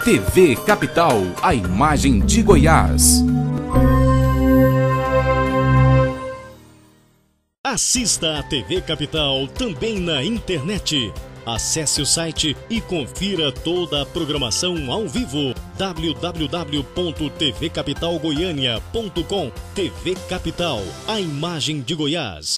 TV Capital, a imagem de Goiás. Assista a TV Capital também na internet. Acesse o site e confira toda a programação ao vivo. www.tvcapitalgoiania.com. TV Capital, a imagem de Goiás.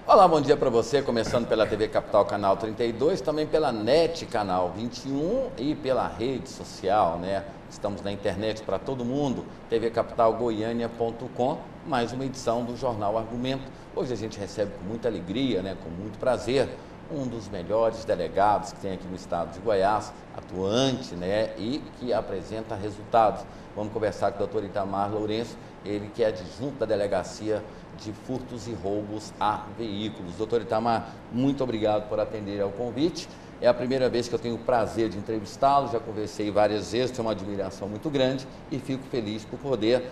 Olá, bom dia para você, começando pela TV Capital Canal 32, também pela NET Canal 21 e pela rede social, né? Estamos na internet para todo mundo, tvcapitalgoiania.com, mais uma edição do Jornal Argumento. Hoje a gente recebe com muita alegria, né, com muito prazer, um dos melhores delegados que tem aqui no estado de Goiás, atuante, né, e que apresenta resultados. Vamos conversar com o Dr. Itamar Lourenço, ele que é adjunto da Delegacia de Furtos e Roubos a Veículos. Doutor Itamar, muito obrigado por atender ao convite. É a primeira vez que eu tenho o prazer de entrevistá-lo, já conversei várias vezes, tenho uma admiração muito grande e fico feliz por poder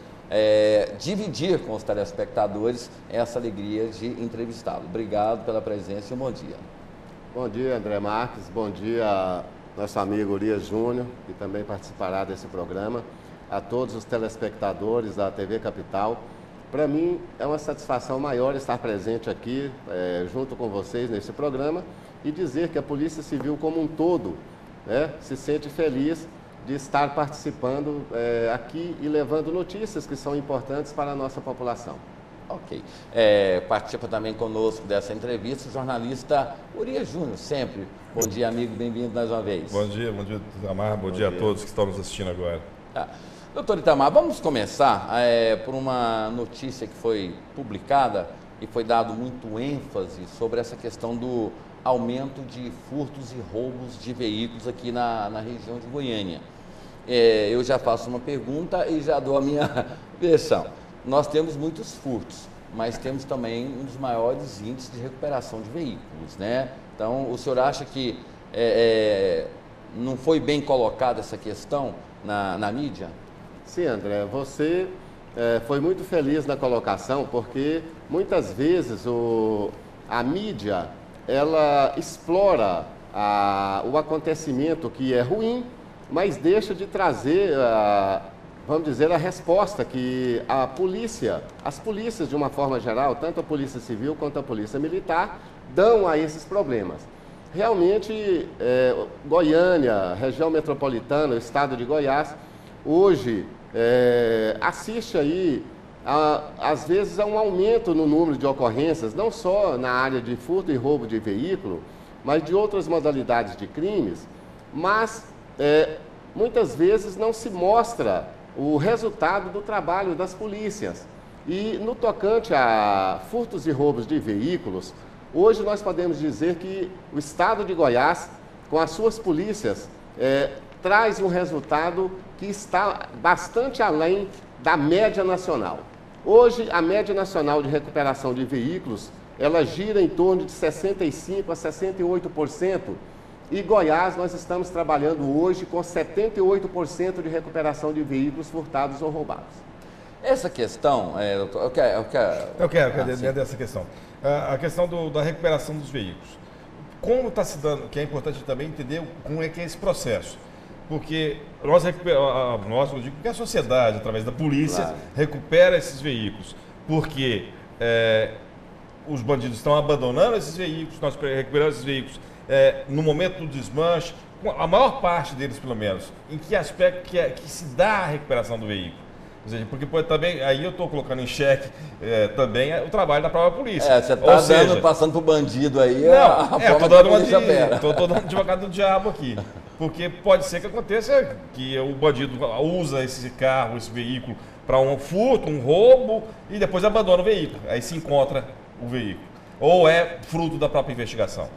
dividir com os telespectadores essa alegria de entrevistá-lo. Obrigado pela presença e um bom dia. Bom dia, André Marques, bom dia nosso amigo Urias Júnior, que também participará desse programa, a todos os telespectadores da TV Capital. Para mim é uma satisfação maior estar presente aqui junto com vocês nesse programa e dizer que a Polícia Civil como um todo, né, se sente feliz de estar participando aqui e levando notícias que são importantes para a nossa população. Ok. Participa também conosco dessa entrevista o jornalista Urias Júnior, sempre. Bom dia, amigo, bem-vindo mais uma vez. Bom dia, Itamar, bom dia a todos que estão nos assistindo agora. Doutor Itamar, vamos começar por uma notícia que foi publicada e foi dado muito ênfase sobre essa questão do aumento de furtos e roubos de veículos aqui na região de Goiânia. Eu já faço uma pergunta e já dou a minha versão. Nós temos muitos furtos, mas temos também um dos maiores índices de recuperação de veículos, né? Então, o senhor acha que não foi bem colocada essa questão na mídia? Sim, André, você foi muito feliz na colocação, porque muitas vezes a mídia ela explora o acontecimento que é ruim, mas deixa de trazer, vamos dizer, a resposta que as polícias de uma forma geral, tanto a Polícia Civil quanto a Polícia Militar, dão a esses problemas. Realmente, Goiânia, região metropolitana, o estado de Goiás, hoje assiste aí, às vezes, a um aumento no número de ocorrências, não só na área de furto e roubo de veículo, mas de outras modalidades de crimes, mas muitas vezes não se mostra o resultado do trabalho das polícias. E no tocante a furtos e roubos de veículos, hoje nós podemos dizer que o estado de Goiás, com as suas polícias, traz um resultado que está bastante além da média nacional. Hoje, a média nacional de recuperação de veículos, ela gira em torno de 65% a 68%, e Goiás nós estamos trabalhando hoje com 78% de recuperação de veículos furtados ou roubados. Essa questão, doutor, Eu quero dentro dessa questão. A questão da recuperação dos veículos. Como está se dando, que é importante também entender como é que é esse processo. Porque eu digo que a sociedade, através da polícia, claro, recupera esses veículos. Porque os bandidos estão abandonando esses veículos, nós recuperamos esses veículos no momento do desmanche, a maior parte deles, pelo menos. Em que aspecto que se dá a recuperação do veículo? Ou seja, porque também, aí eu estou colocando em xeque também o trabalho da própria polícia. Você está passando para o bandido aí a forma que a polícia opera. Estou dando advogado do diabo aqui. Porque pode ser que aconteça que o bandido usa esse carro, esse veículo, para um furto, um roubo, e depois abandona o veículo. Aí se encontra o veículo. Ou é fruto da própria investigação?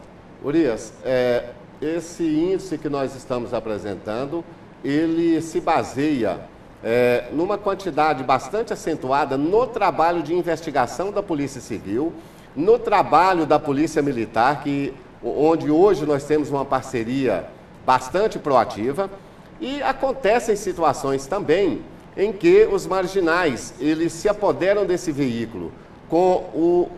Urias, esse índice que nós estamos apresentando, ele se baseia numa quantidade bastante acentuada no trabalho de investigação da Polícia Civil, no trabalho da Polícia Militar, onde hoje nós temos uma parceria bastante proativa. E acontecem situações também em que os marginais, eles se apoderam desse veículo com o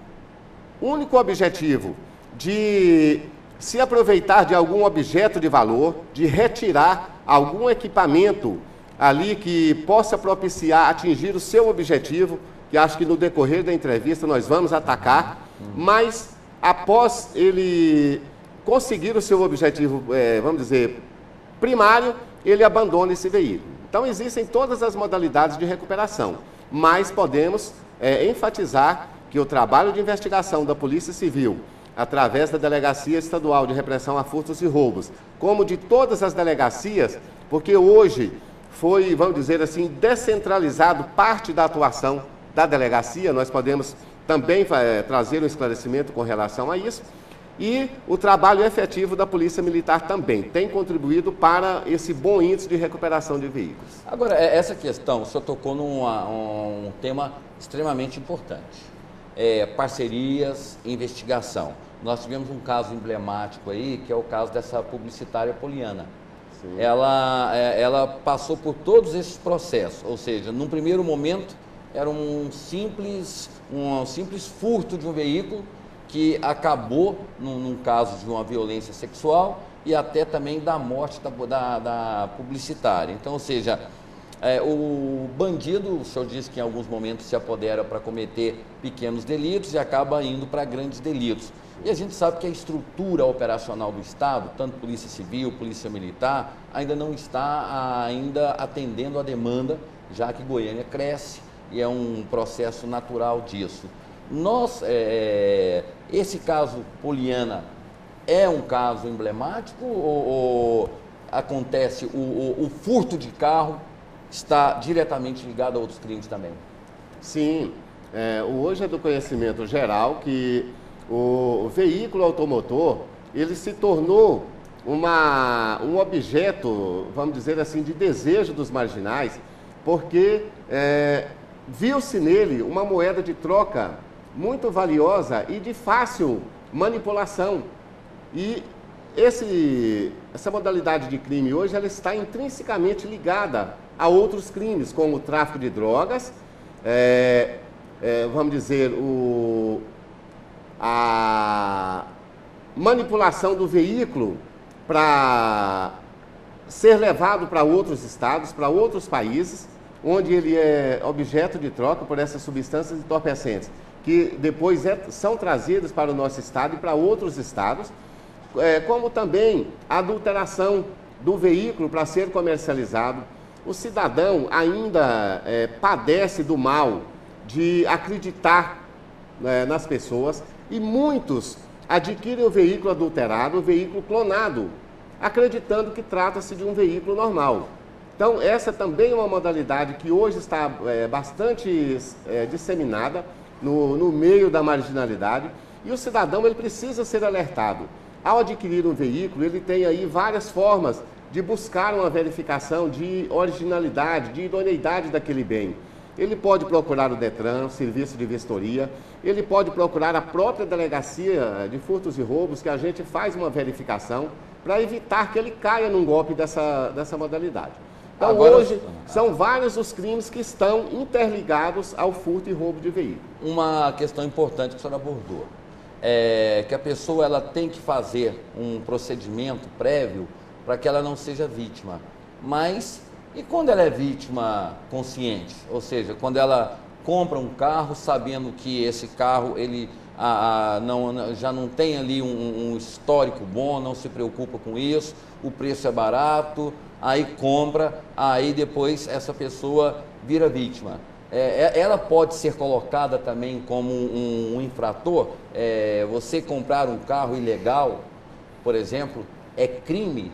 único objetivo de se aproveitar de algum objeto de valor, de retirar algum equipamento ali que possa propiciar atingir o seu objetivo, que acho que no decorrer da entrevista nós vamos atacar, mas após ele conseguir o seu objetivo, vamos dizer, primário, ele abandona esse veículo. Então existem todas as modalidades de recuperação, mas podemos enfatizar que o trabalho de investigação da Polícia Civil, através da Delegacia Estadual de Repressão a Furtos e Roubos, como de todas as delegacias, porque hoje foi, vamos dizer assim, descentralizado parte da atuação da delegacia, nós podemos também trazer um esclarecimento com relação a isso, e o trabalho efetivo da Polícia Militar também tem contribuído para esse bom índice de recuperação de veículos. Agora, essa questão, o senhor tocou num tema extremamente importante, parcerias e investigação. Nós tivemos um caso emblemático aí, que é o caso dessa publicitária Poliana. Sim. Ela passou por todos esses processos, ou seja, num primeiro momento era um simples furto de um veículo que acabou num caso de uma violência sexual e até também da morte da publicitária. Então, ou seja, o bandido, o senhor disse que em alguns momentos se apodera para cometer pequenos delitos e acaba indo para grandes delitos. E a gente sabe que a estrutura operacional do Estado, tanto Polícia Civil, Polícia Militar, ainda não está atendendo a demanda, já que Goiânia cresce e é um processo natural disso. Esse caso Poliana é um caso emblemático ou acontece o furto de carro está diretamente ligado a outros crimes também? Sim, hoje é do conhecimento geral que o veículo automotor, ele se tornou um objeto, vamos dizer assim, de desejo dos marginais, porque viu-se nele uma moeda de troca muito valiosa e de fácil manipulação. E essa modalidade de crime hoje, ela está intrinsecamente ligada a outros crimes, como o tráfico de drogas, vamos dizer, a manipulação do veículo para ser levado para outros estados, para outros países, onde ele é objeto de troca por essas substâncias entorpecentes, que depois são trazidas para o nosso estado e para outros estados, como também a adulteração do veículo para ser comercializado. O cidadão ainda padece do mal de acreditar nas pessoas e muitos adquirem o veículo adulterado, o veículo clonado, acreditando que trata-se de um veículo normal. Então, essa também é uma modalidade que hoje está bastante disseminada no meio da marginalidade, e o cidadão ele precisa ser alertado. Ao adquirir um veículo, ele tem aí várias formas de buscar uma verificação de originalidade, de idoneidade daquele bem. Ele pode procurar o Detran, o Serviço de Vistoria, ele pode procurar a própria Delegacia de Furtos e Roubos, que a gente faz uma verificação para evitar que ele caia num golpe dessa modalidade. Então, agora, hoje, são vários os crimes que estão interligados ao furto e roubo de veículo. Uma questão importante que a senhora abordou é que a pessoa ela tem que fazer um procedimento prévio para que ela não seja vítima. Mas, e quando ela é vítima consciente? Ou seja, quando ela compra um carro sabendo que esse carro ele já não tem ali um histórico bom, não se preocupa com isso, o preço é barato, aí compra, aí depois essa pessoa vira vítima. Ela pode ser colocada também como um infrator? Você comprar um carro ilegal, por exemplo, é crime?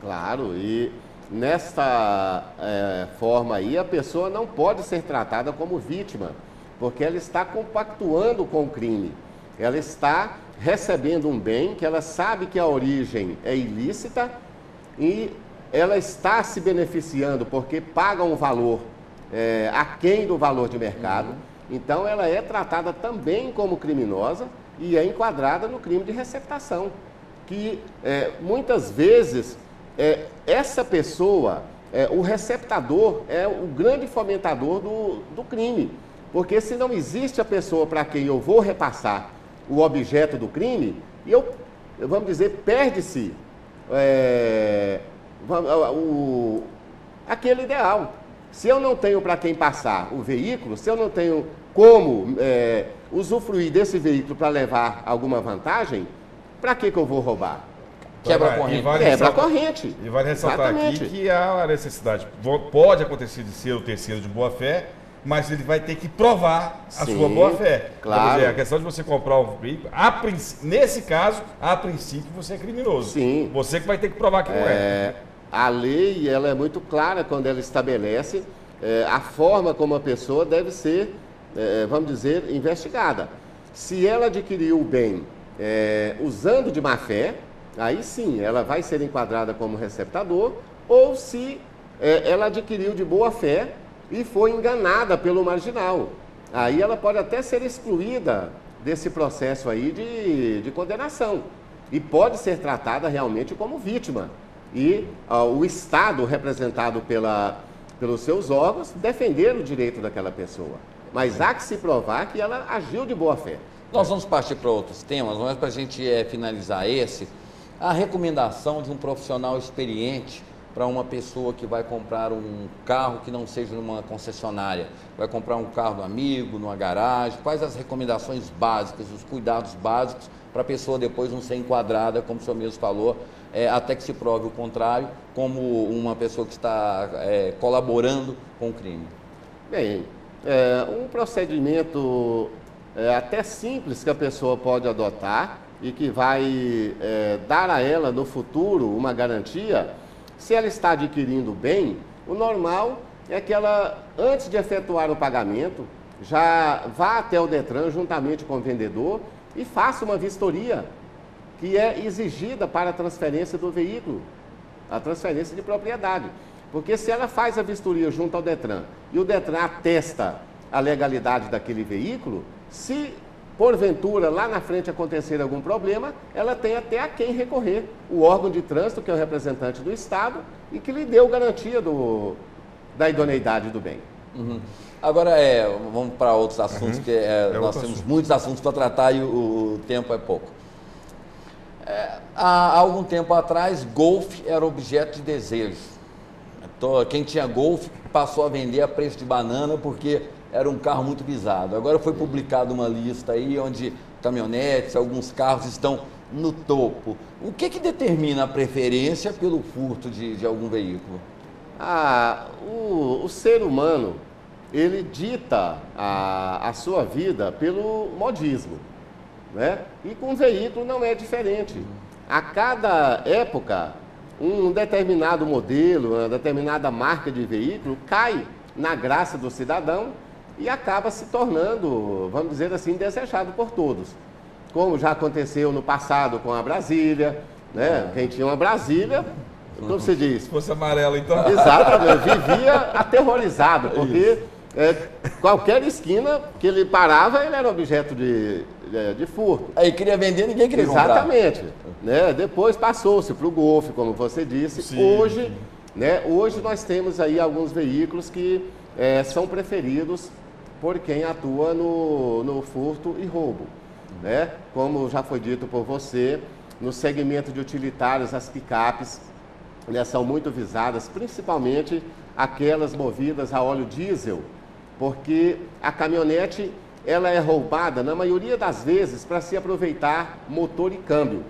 Claro, e nesta forma aí a pessoa não pode ser tratada como vítima, porque ela está compactuando com o crime. Ela está recebendo um bem que ela sabe que a origem é ilícita e ela está se beneficiando porque paga um valor aquém do valor de mercado. Então ela é tratada também como criminosa e é enquadrada no crime de receptação, que muitas vezes essa pessoa, o receptador é o grande fomentador do crime. Porque se não existe a pessoa para quem eu vou repassar o objeto do crime, vamos dizer, perde-se aquele ideal. Se eu não tenho para quem passar o veículo, se eu não tenho como usufruir desse veículo para levar alguma vantagem, para que eu vou roubar? Quebra a corrente. Quebra a corrente. E vale ressaltar aqui que há a necessidade, pode acontecer de ser o terceiro de boa-fé, mas ele vai ter que provar a sua boa-fé. Claro. Quer dizer, a questão de você comprar um veículo, nesse caso, a princípio, você é criminoso. Sim. Você que vai ter que provar que não é. A lei, ela é muito clara quando ela estabelece a forma como a pessoa deve ser, vamos dizer, investigada. Se ela adquiriu o bem usando de má-fé, aí sim, ela vai ser enquadrada como receptador, ou se ela adquiriu de boa-fé e foi enganada pelo marginal. Aí ela pode até ser excluída desse processo aí de condenação e pode ser tratada realmente como vítima. E o Estado, representado pelos seus órgãos, defender o direito daquela pessoa. Mas há que se provar que ela agiu de boa-fé. Nós vamos partir para outros temas, mas para a gente finalizar a recomendação de um profissional experiente para uma pessoa que vai comprar um carro que não seja numa concessionária, vai comprar um carro do amigo, numa garagem, quais as recomendações básicas, os cuidados básicos para a pessoa depois não ser enquadrada, como o senhor mesmo falou, até que se prove o contrário, como uma pessoa que está colaborando com o crime? Bem, um procedimento até simples que a pessoa pode adotar e que vai dar a ela no futuro uma garantia. Se ela está adquirindo bem, o normal é que ela, antes de efetuar o pagamento, já vá até o Detran juntamente com o vendedor e faça uma vistoria que é exigida para a transferência do veículo, a transferência de propriedade. Porque se ela faz a vistoria junto ao Detran e o Detran atesta a legalidade daquele veículo, se porventura lá na frente acontecer algum problema, ela tem até a quem recorrer, o órgão de trânsito, que é o representante do Estado e que lhe deu garantia da idoneidade do bem. Uhum. Agora, vamos para outros assuntos, que nós temos muitos assuntos para tratar e o tempo é pouco. Há algum tempo atrás, Golf era objeto de desejo. Então, quem tinha Golf passou a vender a preço de banana porque era um carro muito visado. Agora foi publicada uma lista aí onde caminhonetes, alguns carros estão no topo. O que determina a preferência pelo furto de algum veículo? O ser humano, ele dita a sua vida pelo modismo, né? E com o veículo não é diferente. A cada época, um determinado modelo, uma determinada marca de veículo cai na graça do cidadão e acaba se tornando, vamos dizer assim, desejado por todos. Como já aconteceu no passado com a Brasília, né? Quem tinha uma Brasília, como se diz? Se fosse amarelo, então. Exatamente, vivia aterrorizado, porque qualquer esquina que ele parava, ele era objeto de furto. Aí queria vender, ninguém queria comprar. Exatamente. Né? Depois passou-se para o Golf, como você disse. Sim. Hoje nós temos aí alguns veículos que são preferidos por quem atua no furto e roubo. Né? Como já foi dito por você, no segmento de utilitários, as picapes são muito visadas, principalmente aquelas movidas a óleo diesel, porque a caminhonete ela é roubada, na maioria das vezes, para se aproveitar motor e câmbio.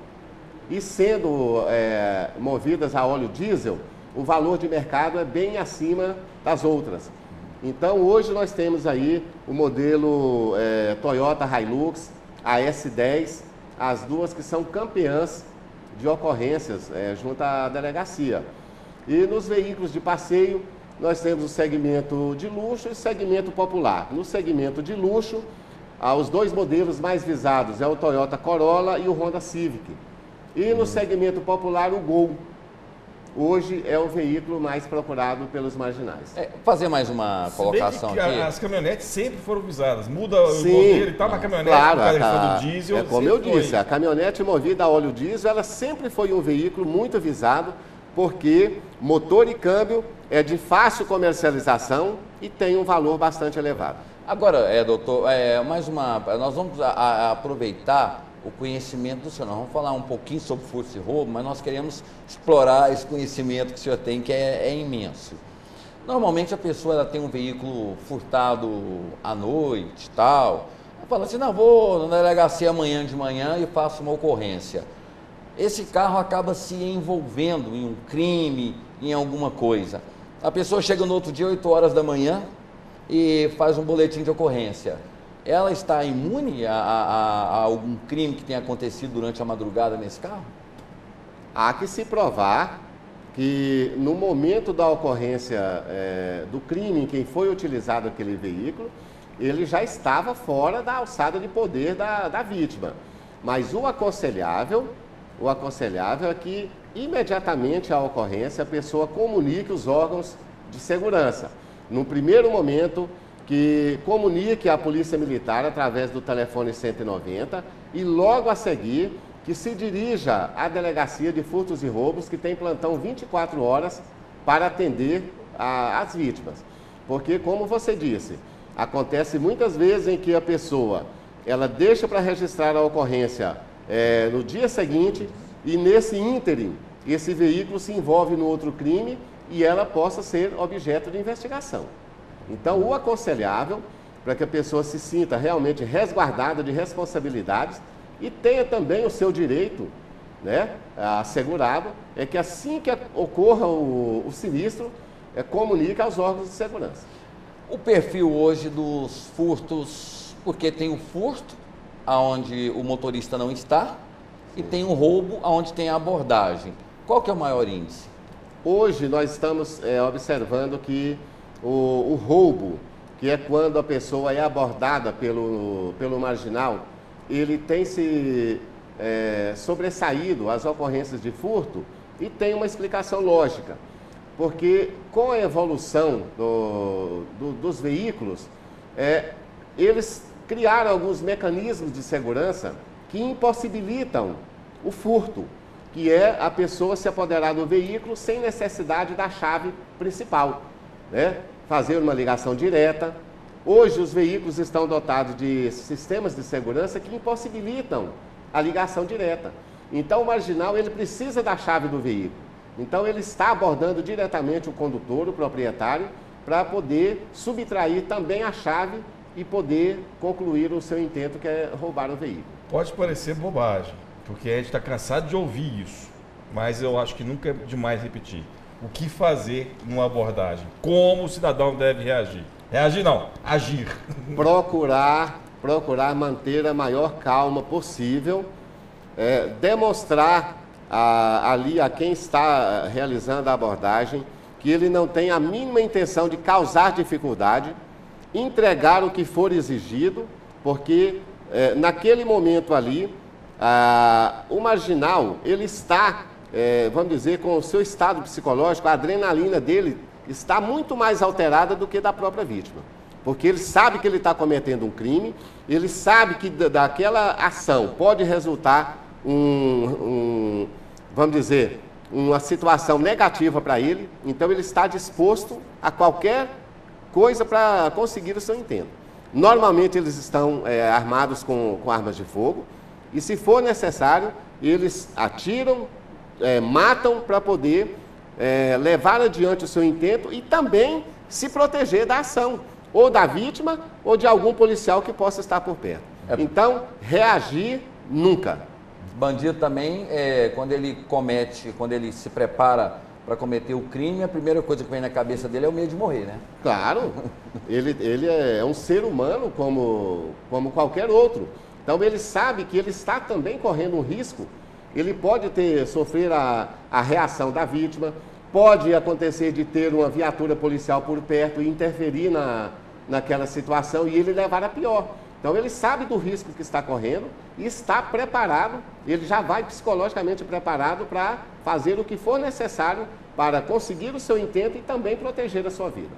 E sendo movidas a óleo diesel, o valor de mercado é bem acima das outras. Então, hoje nós temos aí o modelo Toyota Hilux, a S10, as duas que são campeãs de ocorrências junto à delegacia. E nos veículos de passeio, nós temos o segmento de luxo e o segmento popular. No segmento de luxo, os dois modelos mais visados é o Toyota Corolla e o Honda Civic. E no segmento popular, o Gol. Hoje é o veículo mais procurado pelos marginais. Fazer mais uma colocação aqui. As caminhonetes sempre foram visadas. Muda o modelo e tal, mas a caminhonete, claro, do diesel... como eu disse, a caminhonete movida a óleo diesel, ela sempre foi um veículo muito visado porque motor e câmbio é de fácil comercialização e tem um valor bastante elevado. Agora, doutor, nós vamos aproveitar o conhecimento do senhor. Nós vamos falar um pouquinho sobre furto e roubo, mas nós queremos explorar esse conhecimento que o senhor tem, que é imenso. Normalmente a pessoa ela tem um veículo furtado à noite, tal. Ela fala assim, não, vou na delegacia amanhã de manhã e faço uma ocorrência. Esse carro acaba se envolvendo em um crime, em alguma coisa. A pessoa chega no outro dia, 8 horas da manhã, e faz um boletim de ocorrência. Ela está imune a algum crime que tenha acontecido durante a madrugada nesse carro? Há que se provar que no momento da ocorrência do crime em que foi utilizado aquele veículo, ele já estava fora da alçada de poder da vítima. Mas o aconselhável é que imediatamente à ocorrência a pessoa comunique os órgãos de segurança. No primeiro momento, que comunique à Polícia Militar através do telefone 190 e logo a seguir que se dirija à Delegacia de Furtos e Roubos, que tem plantão 24 horas para atender as vítimas. Porque, como você disse, acontece muitas vezes em que a pessoa ela deixa para registrar a ocorrência no dia seguinte e nesse ínterim esse veículo se envolve no outro crime e ela possa ser objeto de investigação. Então, o aconselhável, para que a pessoa se sinta realmente resguardada de responsabilidades e tenha também o seu direito, né, assegurado, é que assim que ocorra o sinistro, comunique aos órgãos de segurança. O perfil hoje dos furtos, porque tem o furto, onde o motorista não está, e tem o roubo, onde tem a abordagem. Qual que é o maior índice? Hoje nós estamos observando que o roubo, que é quando a pessoa é abordada pelo marginal, ele tem se sobressaído às ocorrências de furto e tem uma explicação lógica. Porque com a evolução dos veículos, eles criaram alguns mecanismos de segurança que impossibilitam o furto, que é a pessoa se apoderar do veículo sem necessidade da chave principal, né? Fazer uma ligação direta. Hoje os veículos estão dotados de sistemas de segurança que impossibilitam a ligação direta. Então o marginal ele precisa da chave do veículo. Então ele está abordando diretamente o condutor, o proprietário, para poder subtrair também a chave e poder concluir o seu intento, que é roubar o veículo. Pode parecer bobagem, porque a gente está cansado de ouvir isso, mas eu acho que nunca é demais repetir. O que fazer numa abordagem? Como o cidadão deve reagir? Reagir não, agir. Procurar manter a maior calma possível, demonstrar ali a quem está realizando a abordagem que ele não tem a mínima intenção de causar dificuldade, entregar o que for exigido, porque naquele momento ali, o marginal, ele está, vamos dizer, com o seu estado psicológico, a adrenalina dele está muito mais alterada do que da própria vítima. Porque ele sabe que ele está cometendo um crime, ele sabe que daquela ação pode resultar vamos dizer, uma situação negativa para ele, então ele está disposto a qualquer coisa para conseguir o seu intento. Normalmente eles estão armados com armas de fogo e, se for necessário, eles atiram, matam para poder levar adiante o seu intento e também se proteger da ação, ou da vítima ou de algum policial que possa estar por perto. Então, reagir nunca. Bandido também, quando ele se prepara para cometer o crime, a primeira coisa que vem na cabeça dele é o medo de morrer, né? Claro, ele é um ser humano como qualquer outro. Então ele sabe que ele está também correndo um risco. Ele pode sofrer a reação da vítima, pode acontecer de ter uma viatura policial por perto e interferir naquela situação e ele levar a pior. Então ele sabe do risco que está correndo e está preparado, ele já vai psicologicamente preparado para fazer o que for necessário para conseguir o seu intento e também proteger a sua vida.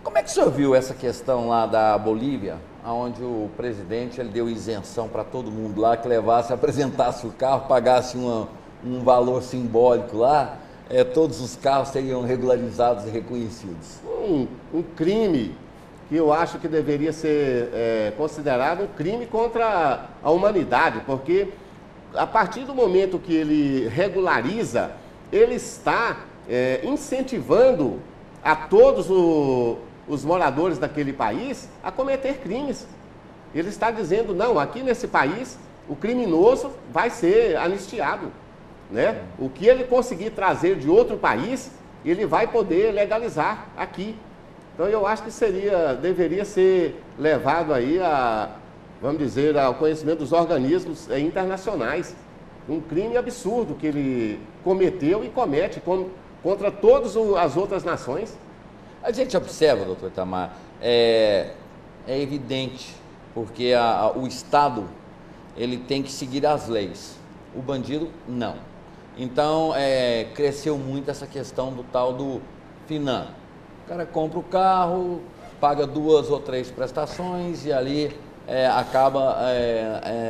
Como é que o senhor viu essa questão lá da Bolívia, onde o presidente ele deu isenção para todo mundo lá, que levasse, apresentasse o carro, pagasse um valor simbólico lá, todos os carros seriam regularizados e reconhecidos? Um crime que eu acho que deveria ser considerado um crime contra a humanidade, porque a partir do momento que ele regulariza, ele está incentivando a todos os moradores daquele país a cometer crimes. Ele está dizendo, não, aqui nesse país o criminoso vai ser anistiado, né? O que ele conseguir trazer de outro país, ele vai poder legalizar aqui. Então eu acho que deveria ser levado aí vamos dizer, ao conhecimento dos organismos internacionais. Um crime absurdo que ele cometeu e comete contra todas as outras nações. A gente observa, doutor Itamar, é evidente, porque o Estado ele tem que seguir as leis, o bandido não. Então, cresceu muito essa questão do tal do FINAM. O cara compra o carro, paga 2 ou 3 prestações e ali acaba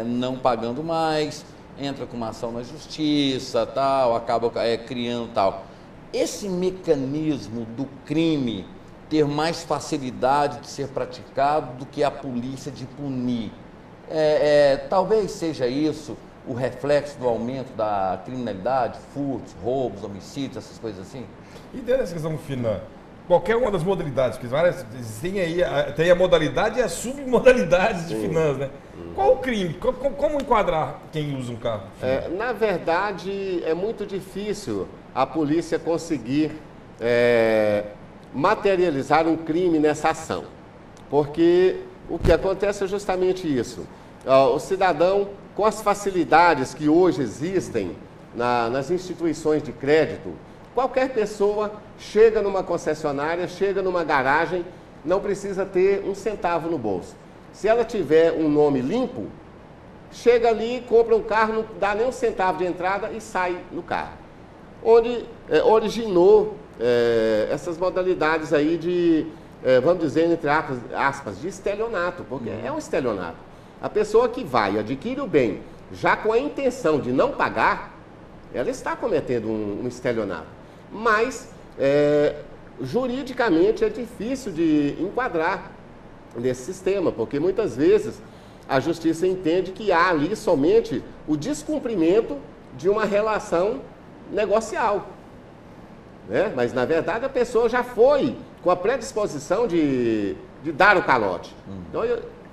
não pagando mais, entra com uma ação na justiça, tal, acaba criando tal. Esse mecanismo do crime ter mais facilidade de ser praticado do que a polícia de punir, talvez seja isso o reflexo do aumento da criminalidade, furtos, roubos, homicídios, essas coisas assim? E dentro dessa questão do FINAM, qualquer uma das modalidades, porque tem a modalidade e as submodalidades de FINAMs, né? Qual o crime? Como enquadrar quem usa um carro? Na verdade, é muito difícil a polícia conseguir materializar um crime nessa ação, porque o que acontece é justamente isso. O cidadão, com as facilidades que hoje existem nas instituições de crédito, qualquer pessoa chega numa concessionária, chega numa garagem, não precisa ter um centavo no bolso. Se ela tiver um nome limpo, chega ali, compra um carro, não dá nem um centavo de entrada e sai no carro. Onde originou essas modalidades aí de, vamos dizer, entre aspas, de estelionato, porque é um estelionato. A pessoa que vai, adquire o bem, já com a intenção de não pagar, ela está cometendo um estelionato. Mas, juridicamente, é difícil de enquadrar nesse sistema, porque muitas vezes a justiça entende que há ali somente o descumprimento de uma relação negocial, né? Mas, na verdade, a pessoa já foi com a predisposição de dar o calote. Então,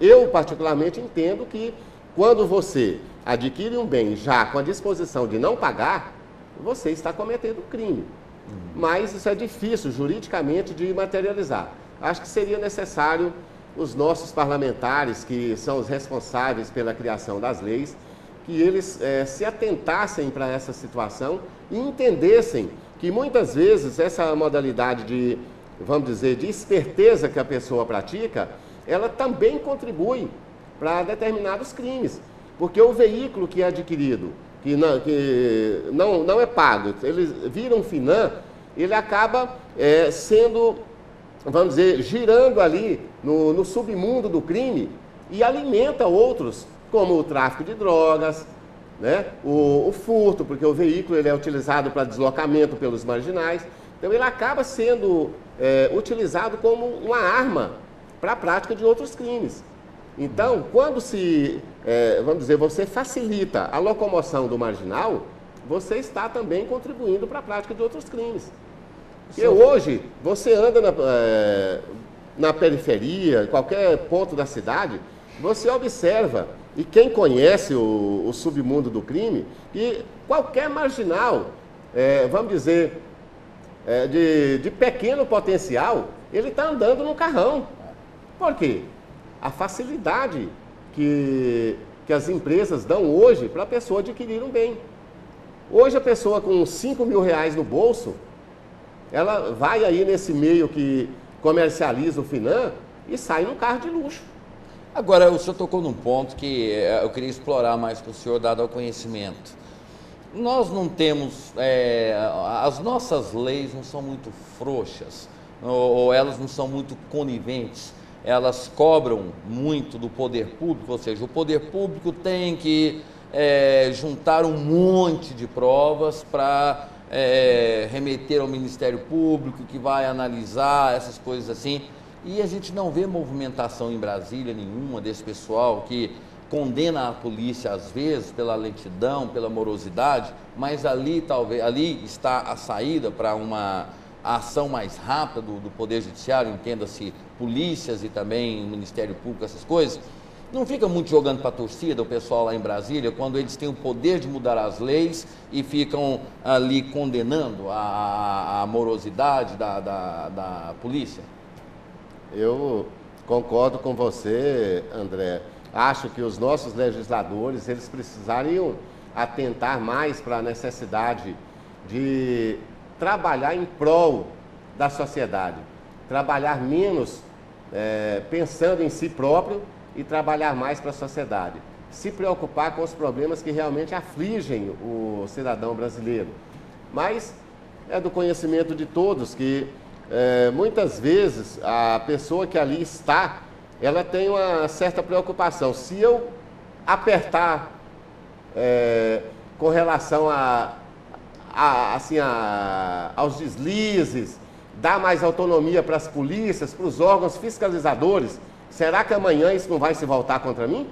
eu particularmente entendo que quando você adquire um bem já com a disposição de não pagar, você está cometendo crime. Mas isso é difícil juridicamente de materializar. Acho que seria necessário os nossos parlamentares, que são os responsáveis pela criação das leis, que eles se atentassem para essa situação e entendessem que muitas vezes essa modalidade de, vamos dizer, de esperteza que a pessoa pratica, ela também contribui para determinados crimes. Porque o veículo que é adquirido, que não é pago, ele vira um FINAM, ele acaba sendo, vamos dizer, girando ali no submundo do crime e alimenta outros, como o tráfico de drogas, né? O furto, porque o veículo ele é utilizado para deslocamento pelos marginais. Então ele acaba sendo utilizado como uma arma para a prática de outros crimes. Então, quando vamos dizer, você facilita a locomoção do marginal, você está também contribuindo para a prática de outros crimes. Porque hoje, você anda na periferia, em qualquer ponto da cidade, você observa, e quem conhece o submundo do crime, que qualquer marginal, vamos dizer, de pequeno potencial, ele está andando no carrão. Por quê? A facilidade que as empresas dão hoje para a pessoa adquirir um bem. Hoje a pessoa com 5 mil reais no bolso, ela vai aí nesse meio que comercializa o FINAM e sai num carro de luxo. Agora, o senhor tocou num ponto que eu queria explorar mais com o senhor, dado ao conhecimento. Nós não temos, as nossas leis não são muito frouxas, ou elas não são muito coniventes. Elas cobram muito do poder público, ou seja, o poder público tem que juntar um monte de provas para remeter ao Ministério Público, que vai analisar essas coisas assim. E a gente não vê movimentação em Brasília nenhuma desse pessoal que condena a polícia às vezes pela lentidão, pela morosidade, mas ali está a saída para uma ação mais rápida do Poder Judiciário, entenda-se polícias e também Ministério Público, essas coisas. Não fica muito jogando para a torcida o pessoal lá em Brasília, quando eles têm o poder de mudar as leis e ficam ali condenando a morosidade da polícia? Eu concordo com você, André. Acho que os nossos legisladores, eles precisariam atentar mais para a necessidade de trabalhar em prol da sociedade, trabalhar menos pensando em si próprio e trabalhar mais para a sociedade, se preocupar com os problemas que realmente afligem o cidadão brasileiro. Mas é do conhecimento de todos que muitas vezes a pessoa que ali está, ela tem uma certa preocupação. Se eu apertar com relação aos deslizes, dar mais autonomia para as polícias, para os órgãos fiscalizadores, será que amanhã isso não vai se voltar contra mim?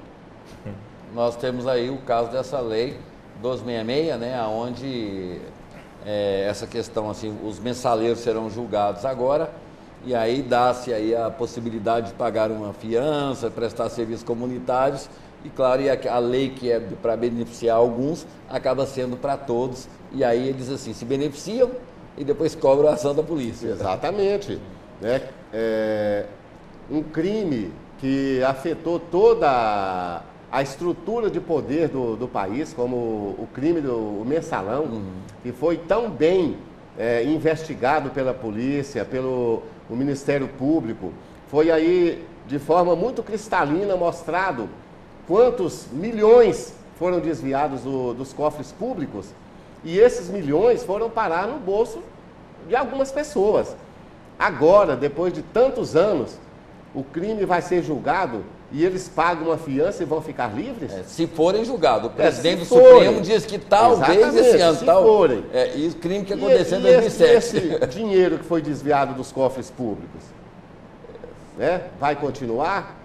Nós temos aí o caso dessa lei 1266, né, onde essa questão, assim, os mensaleiros serão julgados agora, e aí dá-se aí a possibilidade de pagar uma fiança, prestar serviços comunitários, e claro, a lei que é para beneficiar alguns, acaba sendo para todos, e aí eles assim se beneficiam e depois cobram a ação da polícia. Exatamente. Um crime que afetou toda a estrutura de poder do país, como o crime do mensalão, que foi tão bem investigado pela polícia, pelo Ministério Público, foi aí de forma muito cristalina mostrado quantos milhões foram desviados dos cofres públicos, e esses milhões foram parar no bolso de algumas pessoas. Agora, depois de tantos anos, o crime vai ser julgado e eles pagam uma fiança e vão ficar livres? Se forem julgados. O presidente do Supremo diz que talvez esse ano, forem. E o crime que aconteceu em 2007. Esse dinheiro que foi desviado dos cofres públicos, vai continuar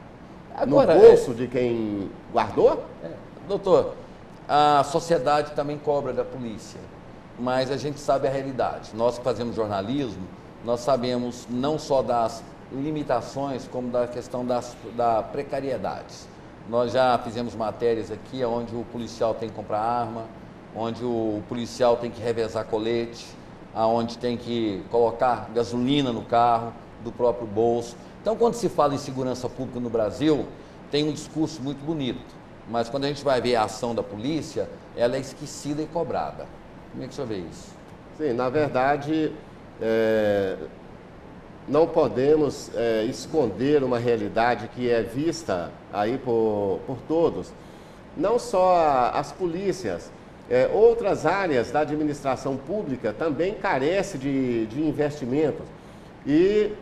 agora, no bolso de quem guardou? Doutor, a sociedade também cobra da polícia, mas a gente sabe a realidade. Nós que fazemos jornalismo, nós sabemos não só das limitações, como da questão da precariedade. Nós já fizemos matérias aqui onde o policial tem que comprar arma, onde o policial tem que revezar colete, onde tem que colocar gasolina no carro, do próprio bolso. Então, quando se fala em segurança pública no Brasil, tem um discurso muito bonito, mas quando a gente vai ver a ação da polícia, ela é esquecida e cobrada. Como é que o senhor vê isso? Sim, na verdade, não podemos esconder uma realidade que é vista aí por todos. Não só as polícias, outras áreas da administração pública também carecem de investimentos. E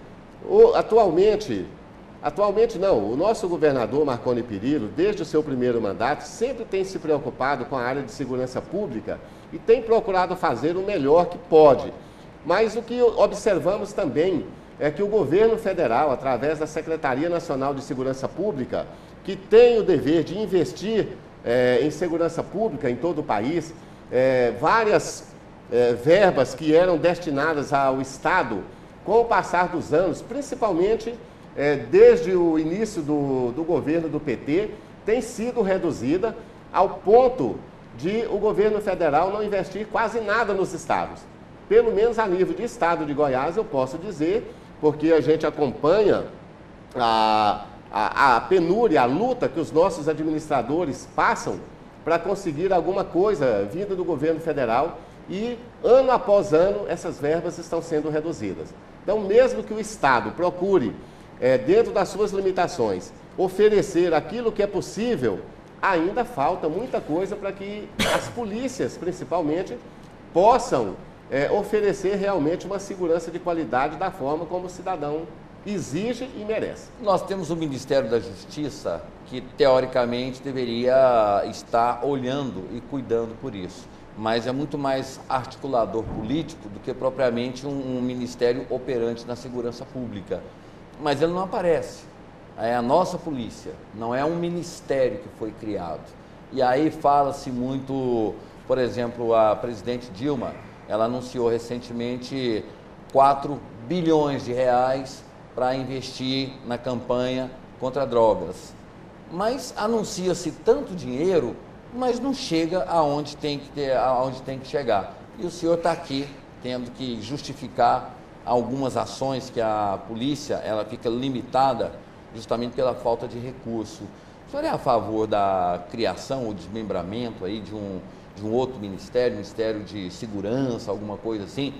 atualmente não, o nosso governador Marconi Perillo, desde o seu primeiro mandato, sempre tem se preocupado com a área de segurança pública e tem procurado fazer o melhor que pode. Mas o que observamos também é que o governo federal, através da Secretaria Nacional de Segurança Pública, que tem o dever de investir em segurança pública em todo o país, várias verbas que eram destinadas ao Estado, com o passar dos anos, principalmente desde o início do governo do PT, tem sido reduzida ao ponto de o governo federal não investir quase nada nos estados. Pelo menos a nível de estado de Goiás, eu posso dizer, porque a gente acompanha a penúria, a luta que os nossos administradores passam para conseguir alguma coisa vinda do governo federal, e ano após ano essas verbas estão sendo reduzidas. Então, mesmo que o Estado procure, dentro das suas limitações, oferecer aquilo que é possível, ainda falta muita coisa para que as polícias, principalmente, possam oferecer realmente uma segurança de qualidade da forma como o cidadão exige e merece. Nós temos o Ministério da Justiça que, teoricamente, deveria estar olhando e cuidando por isso. mas é muito mais articulador político do que propriamente um ministério operante na segurança pública. Mas ele não aparece. É a nossa polícia, não é um ministério que foi criado. E aí fala-se muito, por exemplo, a presidente Dilma, ela anunciou recentemente 4 bilhões de reais para investir na campanha contra drogas. Mas anuncia-se tanto dinheiro, mas não chega aonde tem que chegar. E o senhor está aqui tendo que justificar algumas ações que a polícia ela fica limitada justamente pela falta de recurso. O senhor é a favor da criação ou desmembramento aí de um outro ministério, Ministério de Segurança, alguma coisa assim?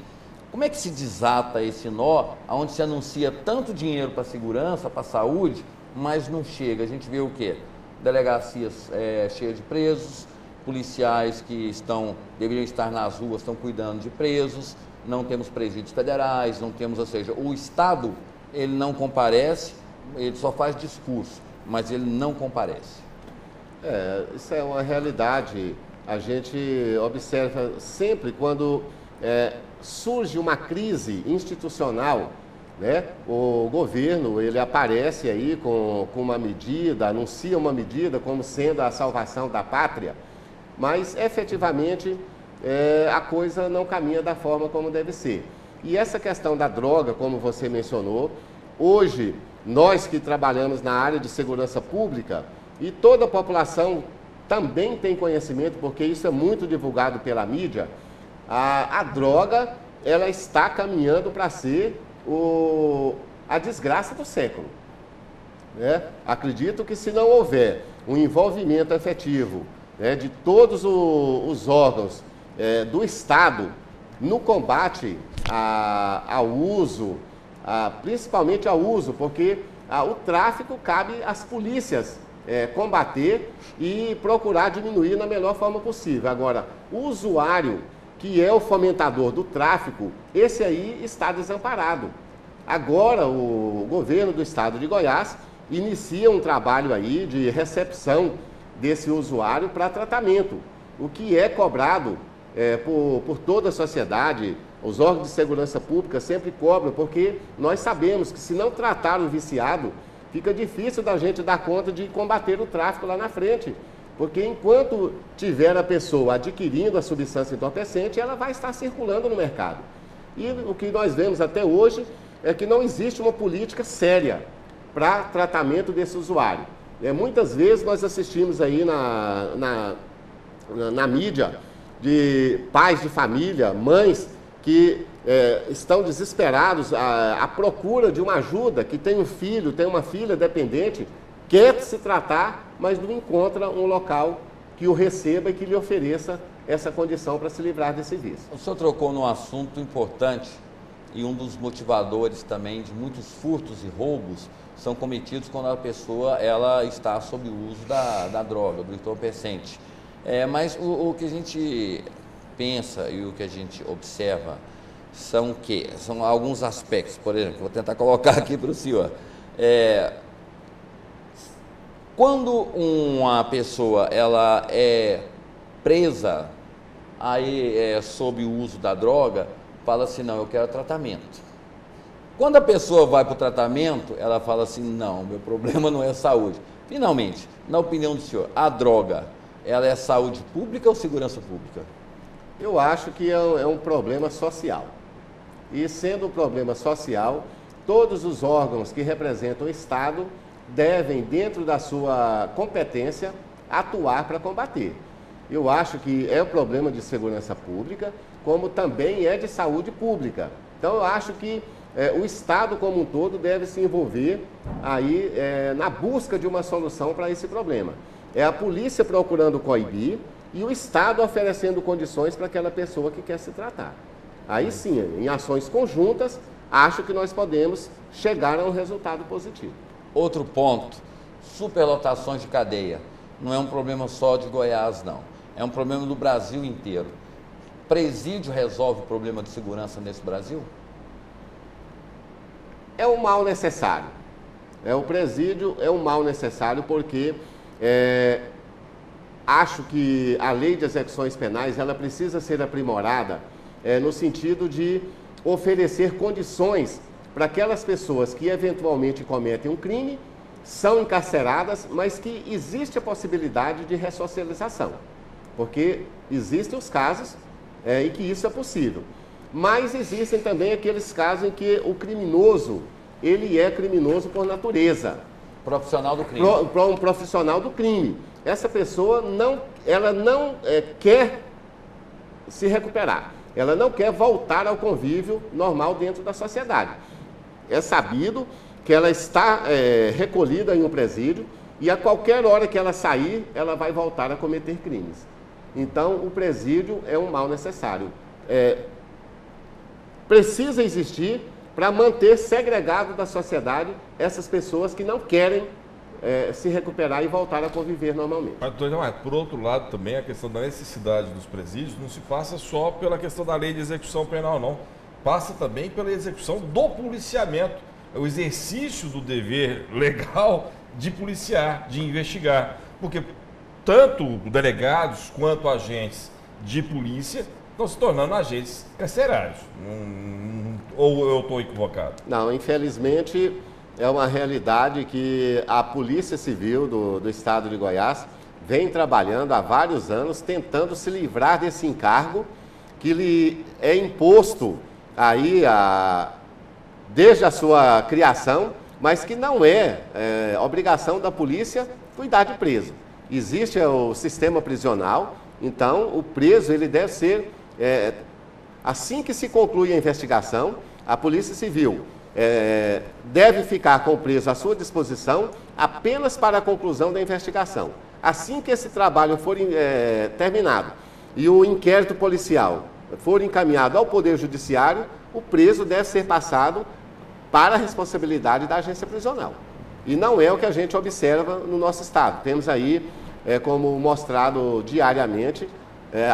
Como é que se desata esse nó, onde se anuncia tanto dinheiro para a segurança, para a saúde, mas não chega? A gente vê o quê? Delegacias cheias de presos, policiais que deveriam estar nas ruas, estão cuidando de presos, não temos presídios federais, não temos, ou seja, o Estado, ele não comparece, ele só faz discurso, mas ele não comparece. Isso é uma realidade. A gente observa sempre quando surge uma crise institucional, né? O governo ele aparece aí com uma medida, anuncia uma medida como sendo a salvação da pátria, mas efetivamente a coisa não caminha da forma como deve ser. E essa questão da droga, como você mencionou, hoje nós que trabalhamos na área de segurança pública e toda a população também tem conhecimento, porque isso é muito divulgado pela mídia, a droga ela está caminhando para ser a desgraça do século. Né? Acredito que se não houver um envolvimento efetivo, né, de todos os órgãos do Estado no combate ao uso, principalmente ao uso, porque o tráfico cabe às polícias combater e procurar diminuir na melhor forma possível. Agora, o usuário, que é o fomentador do tráfico, esse aí está desamparado. Agora, o governo do estado de Goiás inicia um trabalho aí de recepção desse usuário para tratamento, o que é cobrado por toda a sociedade. Os órgãos de segurança pública sempre cobram, porque nós sabemos que se não tratar o viciado, fica difícil da gente dar conta de combater o tráfico lá na frente. Porque enquanto tiver a pessoa adquirindo a substância entorpecente, ela vai estar circulando no mercado. E o que nós vemos até hoje é que não existe uma política séria para tratamento desse usuário. Muitas vezes nós assistimos aí na mídia de pais de família, mães que estão desesperados à procura de uma ajuda, que tem um filho, tem uma filha dependente, quer se tratar, mas não encontra um local que o receba e que lhe ofereça essa condição para se livrar desse vício. O senhor trocou num assunto importante e um dos motivadores também de muitos furtos e roubos são cometidos quando a pessoa ela está sob o uso da droga, do entorpecente. Mas o que a gente pensa e o que a gente observa são alguns aspectos. Por exemplo, vou tentar colocar aqui para o senhor. Quando uma pessoa ela é presa aí sob o uso da droga, fala assim, não, eu quero tratamento. Quando a pessoa vai para o tratamento, ela fala assim, não, meu problema não é saúde. Finalmente, na opinião do senhor, a droga, ela é saúde pública ou segurança pública? Eu acho que é um problema social. E sendo um problema social, todos os órgãos que representam o Estado devem, dentro da sua competência, atuar para combater. Eu acho que é um problema de segurança pública, como também é de saúde pública. Então, eu acho que o Estado como um todo deve se envolver aí na busca de uma solução para esse problema. É a polícia procurando coibir e o Estado oferecendo condições para aquela pessoa que quer se tratar. Aí sim, em ações conjuntas, acho que nós podemos chegar a um resultado positivo. Outro ponto, superlotações de cadeia. Não é um problema só de Goiás, não. É um problema do Brasil inteiro. Presídio resolve o problema de segurança nesse Brasil? É um mal necessário. O presídio é um mal necessário porque acho que a lei de execuções penais ela precisa ser aprimorada no sentido de oferecer condições para aquelas pessoas que eventualmente cometem um crime, são encarceradas, mas que existe a possibilidade de ressocialização. Porque existem os casos em que isso é possível. Mas existem também aqueles casos em que o criminoso, ele é criminoso por natureza. Profissional do crime. Um profissional do crime. Essa pessoa não quer se recuperar. Ela não quer voltar ao convívio normal dentro da sociedade. É sabido que ela está recolhida em um presídio e a qualquer hora que ela sair, ela vai voltar a cometer crimes. Então, o presídio é um mal necessário. Precisa existir para manter segregado da sociedade essas pessoas que não querem se recuperar e voltar a conviver normalmente. Mas, por outro lado, também a questão da necessidade dos presídios não se passa só pela questão da lei de execução penal, não. Passa também pela execução do policiamento, o exercício do dever legal de policiar, de investigar. Porque tanto delegados quanto agentes de polícia estão se tornando agentes carcerários. Ou eu estou equivocado? Não, infelizmente é uma realidade que a Polícia Civil do Estado de Goiás vem trabalhando há vários anos, tentando se livrar desse encargo que lhe é imposto aí desde a sua criação, mas que não é obrigação da polícia cuidar de preso. Existe o sistema prisional, então o preso ele deve ser, assim que se conclui a investigação, a Polícia Civil deve ficar com o preso à sua disposição apenas para a conclusão da investigação. Assim que esse trabalho for terminado e o inquérito policial for encaminhado ao Poder Judiciário, o preso deve ser passado para a responsabilidade da agência prisional. E não é o que a gente observa no nosso estado. Temos aí, como mostrado diariamente,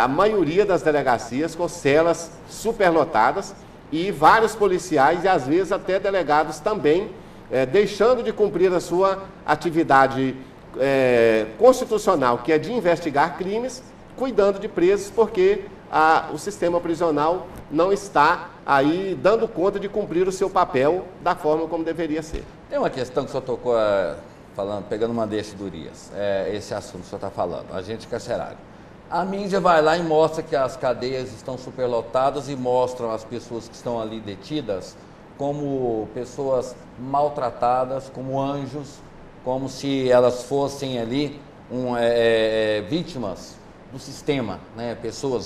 a maioria das delegacias com celas superlotadas e vários policiais e às vezes até delegados também deixando de cumprir a sua atividade constitucional, que é de investigar crimes, cuidando de presos, porque o sistema prisional não está aí dando conta de cumprir o seu papel da forma como deveria ser. Tem uma questão que o senhor tocou falando, pegando uma deixa do Urias, esse assunto que o senhor está falando, agente carcerário. A mídia vai lá e mostra que as cadeias estão superlotadas e mostram as pessoas que estão ali detidas como pessoas maltratadas, como anjos, como se elas fossem ali vítimas do sistema, né?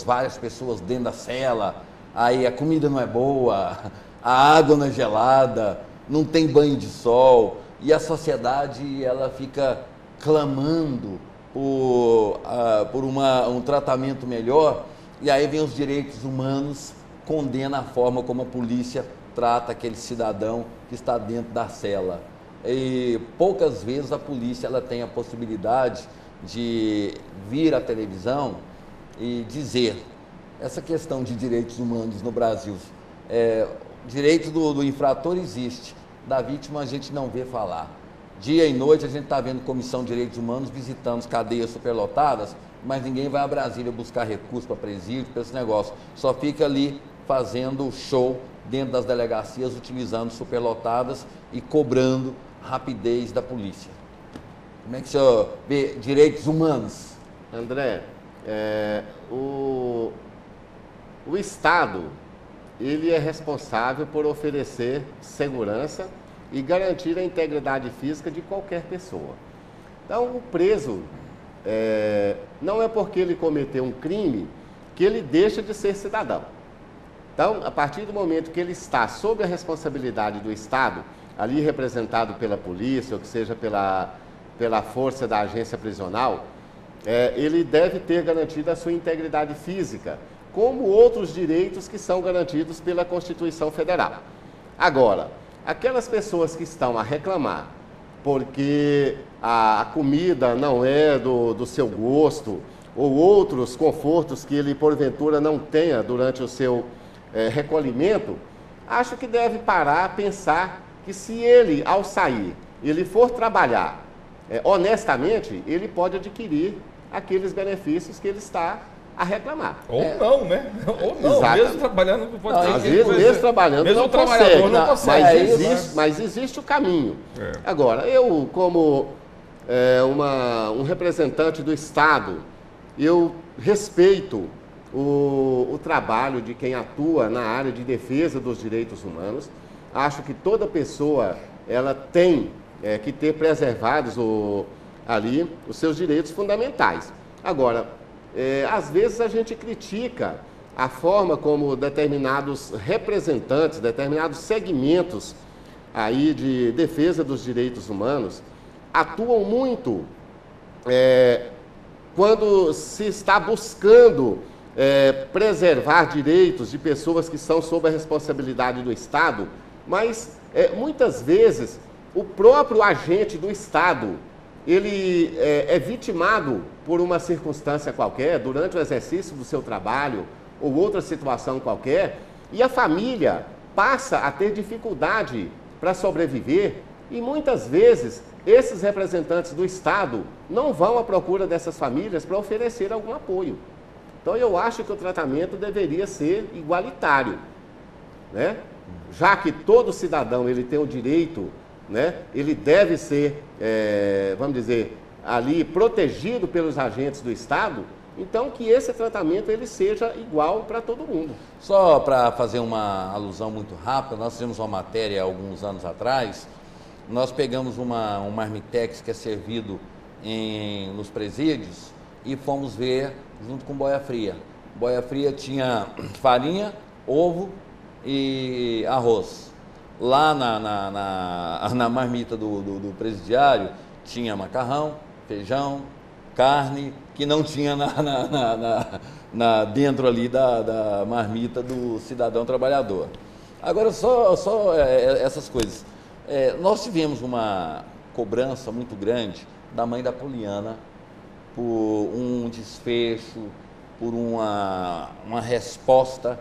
Várias pessoas dentro da cela, aí a comida não é boa, a água não é gelada, não tem banho de sol, e a sociedade ela fica clamando por um tratamento melhor, e aí vem os direitos humanos, condena a forma como a polícia trata aquele cidadão que está dentro da cela. E poucas vezes a polícia ela tem a possibilidade de vir à televisão e dizer essa questão de direitos humanos no Brasil. Direito do infrator existe, da vítima a gente não vê falar. Dia e noite a gente está vendo Comissão de Direitos Humanos visitando as cadeias superlotadas, mas ninguém vai a Brasília buscar recursos para presídio, para esse negócio. Só fica ali fazendo show dentro das delegacias, utilizando superlotadas e cobrando rapidez da polícia. Como é que o senhor vê direitos humanos? André, o Estado ele é responsável por oferecer segurança e garantir a integridade física de qualquer pessoa. Então, o preso, não é porque ele cometeu um crime que ele deixa de ser cidadão. Então, a partir do momento que ele está sob a responsabilidade do Estado, ali representado pela polícia, ou que seja pela força da agência prisional, ele deve ter garantido a sua integridade física, como outros direitos que são garantidos pela Constituição Federal. Agora, aquelas pessoas que estão a reclamar porque a comida não é do seu gosto, ou outros confortos que ele porventura não tenha durante o seu recolhimento, acho que deve parar, pensar que se ele, ao sair, ele for trabalhar honestamente, ele pode adquirir aqueles benefícios que ele está a reclamar. Ou não, né? Ou não, Exatamente. mesmo trabalhando não pode ser. Às vezes, mesmo trabalhando, mesmo não o trabalhador consegue, não consegue. mas existe o caminho. É. Agora, eu, como um representante do Estado, eu respeito o trabalho de quem atua na área de defesa dos direitos humanos. Acho que toda pessoa ela tem que ter preservados ali os seus direitos fundamentais. Agora, às vezes a gente critica a forma como determinados representantes, determinados segmentos aí de defesa dos direitos humanos atuam muito quando se está buscando preservar direitos de pessoas que são sob a responsabilidade do Estado, mas muitas vezes o próprio agente do Estado, ele é vitimado por uma circunstância qualquer, durante o exercício do seu trabalho ou outra situação qualquer, e a família passa a ter dificuldade para sobreviver, e muitas vezes esses representantes do Estado não vão à procura dessas famílias para oferecer algum apoio. Então eu acho que o tratamento deveria ser igualitário, né? Já que todo cidadão ele tem o direito, né? Ele deve ser, vamos dizer, ali protegido pelos agentes do Estado, então que esse tratamento ele seja igual para todo mundo. Só para fazer uma alusão muito rápida, nós fizemos uma matéria há alguns anos atrás, nós pegamos um marmitex que é servido nos presídios e fomos ver junto com boia fria. Boia fria tinha farinha, ovo e arroz. Lá na marmita do presidiário tinha macarrão, feijão, carne, que não tinha dentro ali da marmita do cidadão trabalhador. Agora, só essas coisas. Nós tivemos uma cobrança muito grande da mãe da Poliana por um desfecho, por uma resposta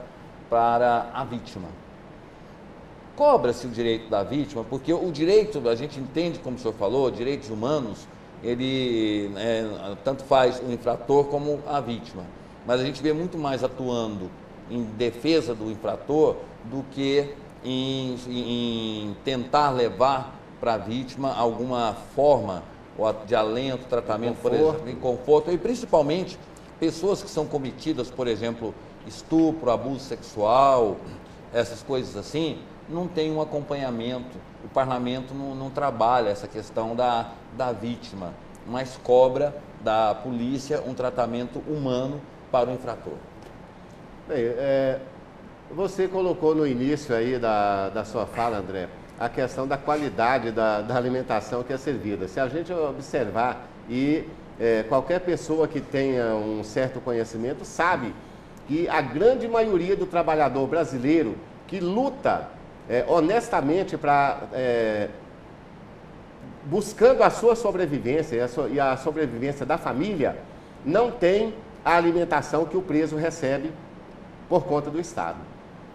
para a vítima. Cobra-se o direito da vítima, porque o direito, a gente entende, como o senhor falou, direitos humanos, ele tanto faz o infrator como a vítima. Mas a gente vê muito mais atuando em defesa do infrator do que em tentar levar para a vítima alguma forma de alento, tratamento, por exemplo, em conforto, e principalmente pessoas que são cometidas, por exemplo, estupro, abuso sexual, essas coisas assim, não tem um acompanhamento. O parlamento não trabalha essa questão da vítima, mas cobra da polícia um tratamento humano para o infrator. Bem, você colocou no início aí da sua fala, André, a questão da qualidade da alimentação que é servida. Se a gente observar qualquer pessoa que tenha um certo conhecimento sabe que a grande maioria do trabalhador brasileiro que luta honestamente buscando a sua sobrevivência e a sobrevivência da família, não tem a alimentação que o preso recebe por conta do Estado.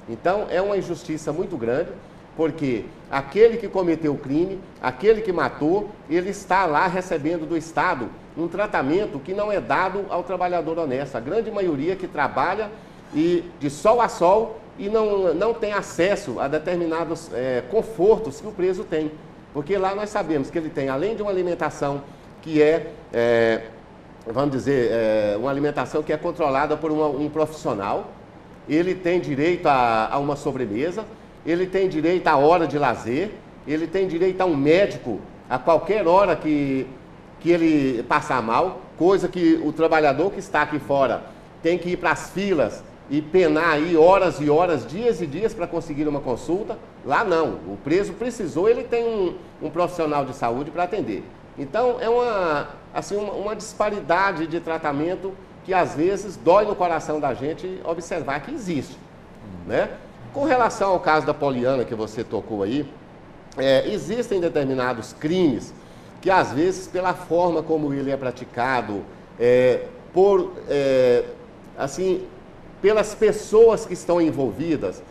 Então, é uma injustiça muito grande, porque aquele que cometeu o crime, aquele que matou, ele está lá recebendo do Estado um tratamento que não é dado ao trabalhador honesto. A grande maioria que trabalha de sol a sol e não tem acesso a determinados confortos que o preso tem. Porque lá nós sabemos que ele tem, além de uma alimentação que vamos dizer, uma alimentação que é controlada por um profissional, ele tem direito a uma sobremesa, ele tem direito à hora de lazer, ele tem direito a um médico a qualquer hora que ele passar mal, coisa que o trabalhador que está aqui fora tem que ir para as filas e penar aí horas e horas, dias e dias para conseguir uma consulta. Lá não, o preso precisou, ele tem um profissional de saúde para atender. Então é uma disparidade de tratamento que às vezes dói no coração da gente observar que existe, né? Com relação ao caso da Poliana que você tocou aí, existem determinados crimes que às vezes pela forma como ele é praticado, pelas pessoas que estão envolvidas,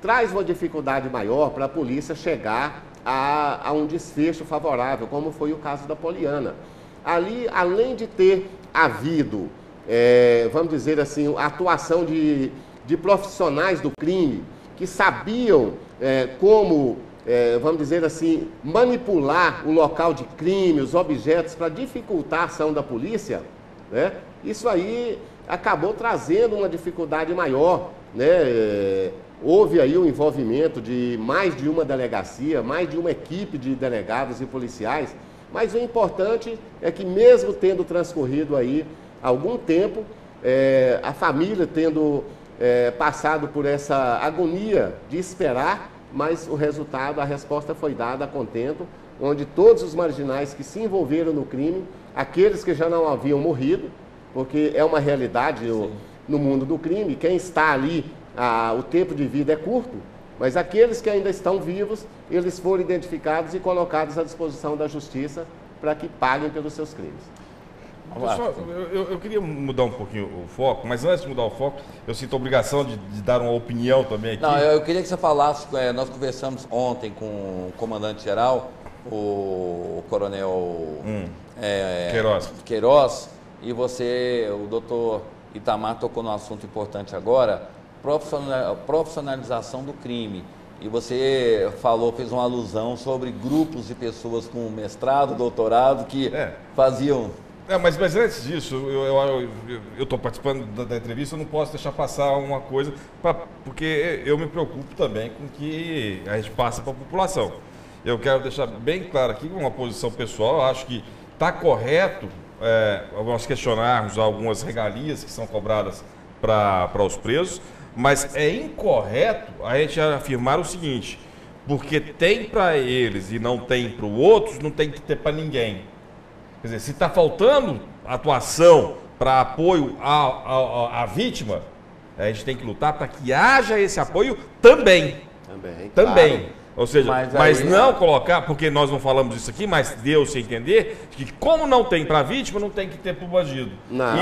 traz uma dificuldade maior para a polícia chegar a um desfecho favorável, como foi o caso da Poliana. Ali, além de ter havido, vamos dizer assim, a atuação de profissionais do crime que sabiam como, vamos dizer assim, manipular o local de crime, os objetos, para dificultar a ação da polícia, né? Isso aí acabou trazendo uma dificuldade maior, né? Houve aí o envolvimento de mais de uma delegacia, mais de uma equipe de delegados e policiais, mas o importante é que mesmo tendo transcorrido aí algum tempo, a família tendo passado por essa agonia de esperar, mas o resultado, a resposta foi dada a contento, onde todos os marginais que se envolveram no crime, aqueles que já não haviam morrido, porque é uma realidade no mundo do crime, quem está ali, o tempo de vida é curto, mas aqueles que ainda estão vivos, eles foram identificados e colocados à disposição da justiça para que paguem pelos seus crimes. Pessoal, eu queria mudar um pouquinho o foco, mas antes de mudar o foco, eu sinto a obrigação de dar uma opinião também aqui. Não, eu queria que você falasse, nós conversamos ontem com o comandante-geral, o coronel Queiroz, e o doutor Itamar tocou num assunto importante agora, profissionalização do crime. E você fez uma alusão sobre grupos de pessoas com mestrado, doutorado, que faziam... Mas antes disso, eu estou participando da entrevista, eu não posso deixar passar uma coisa, porque eu me preocupo também com o que a gente passa para a população. Eu quero deixar bem claro aqui, uma posição pessoal, eu acho que está correto nós questionarmos algumas regalias que são cobradas para os presos, mas é incorreto a gente afirmar o seguinte, porque tem para eles e não tem para os outros, não tem que ter para ninguém. Quer dizer, se está faltando atuação para apoio à vítima, a gente tem que lutar para que haja esse apoio também. Também. Claro. Ou seja, mas não colocar, porque nós não falamos isso aqui, mas deu-se a entender que como não tem para a vítima, não tem que ter para o bandido.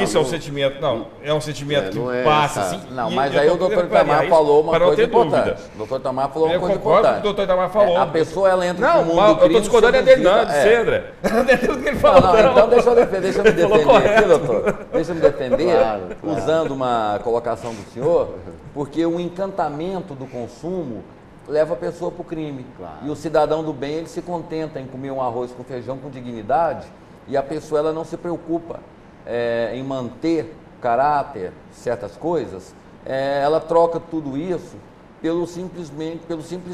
Isso é um sentimento, é um sentimento que passa assim. Não, mas aí o doutor Itamar falou uma coisa importante. O doutor Itamar falou uma coisa importante. O doutor Itamar falou. A pessoa, ela entra no mundo do crime. Eu estou discordando dele, não, de você, André. Então deixa eu me defender aqui, doutor. Deixa eu me defender, usando uma colocação do senhor, porque o encantamento do consumo leva a pessoa para o crime. Claro. E o cidadão do bem, ele se contenta em comer um arroz com feijão com dignidade, e a pessoa, ela não se preocupa em manter caráter, certas coisas, ela troca tudo isso pelo simples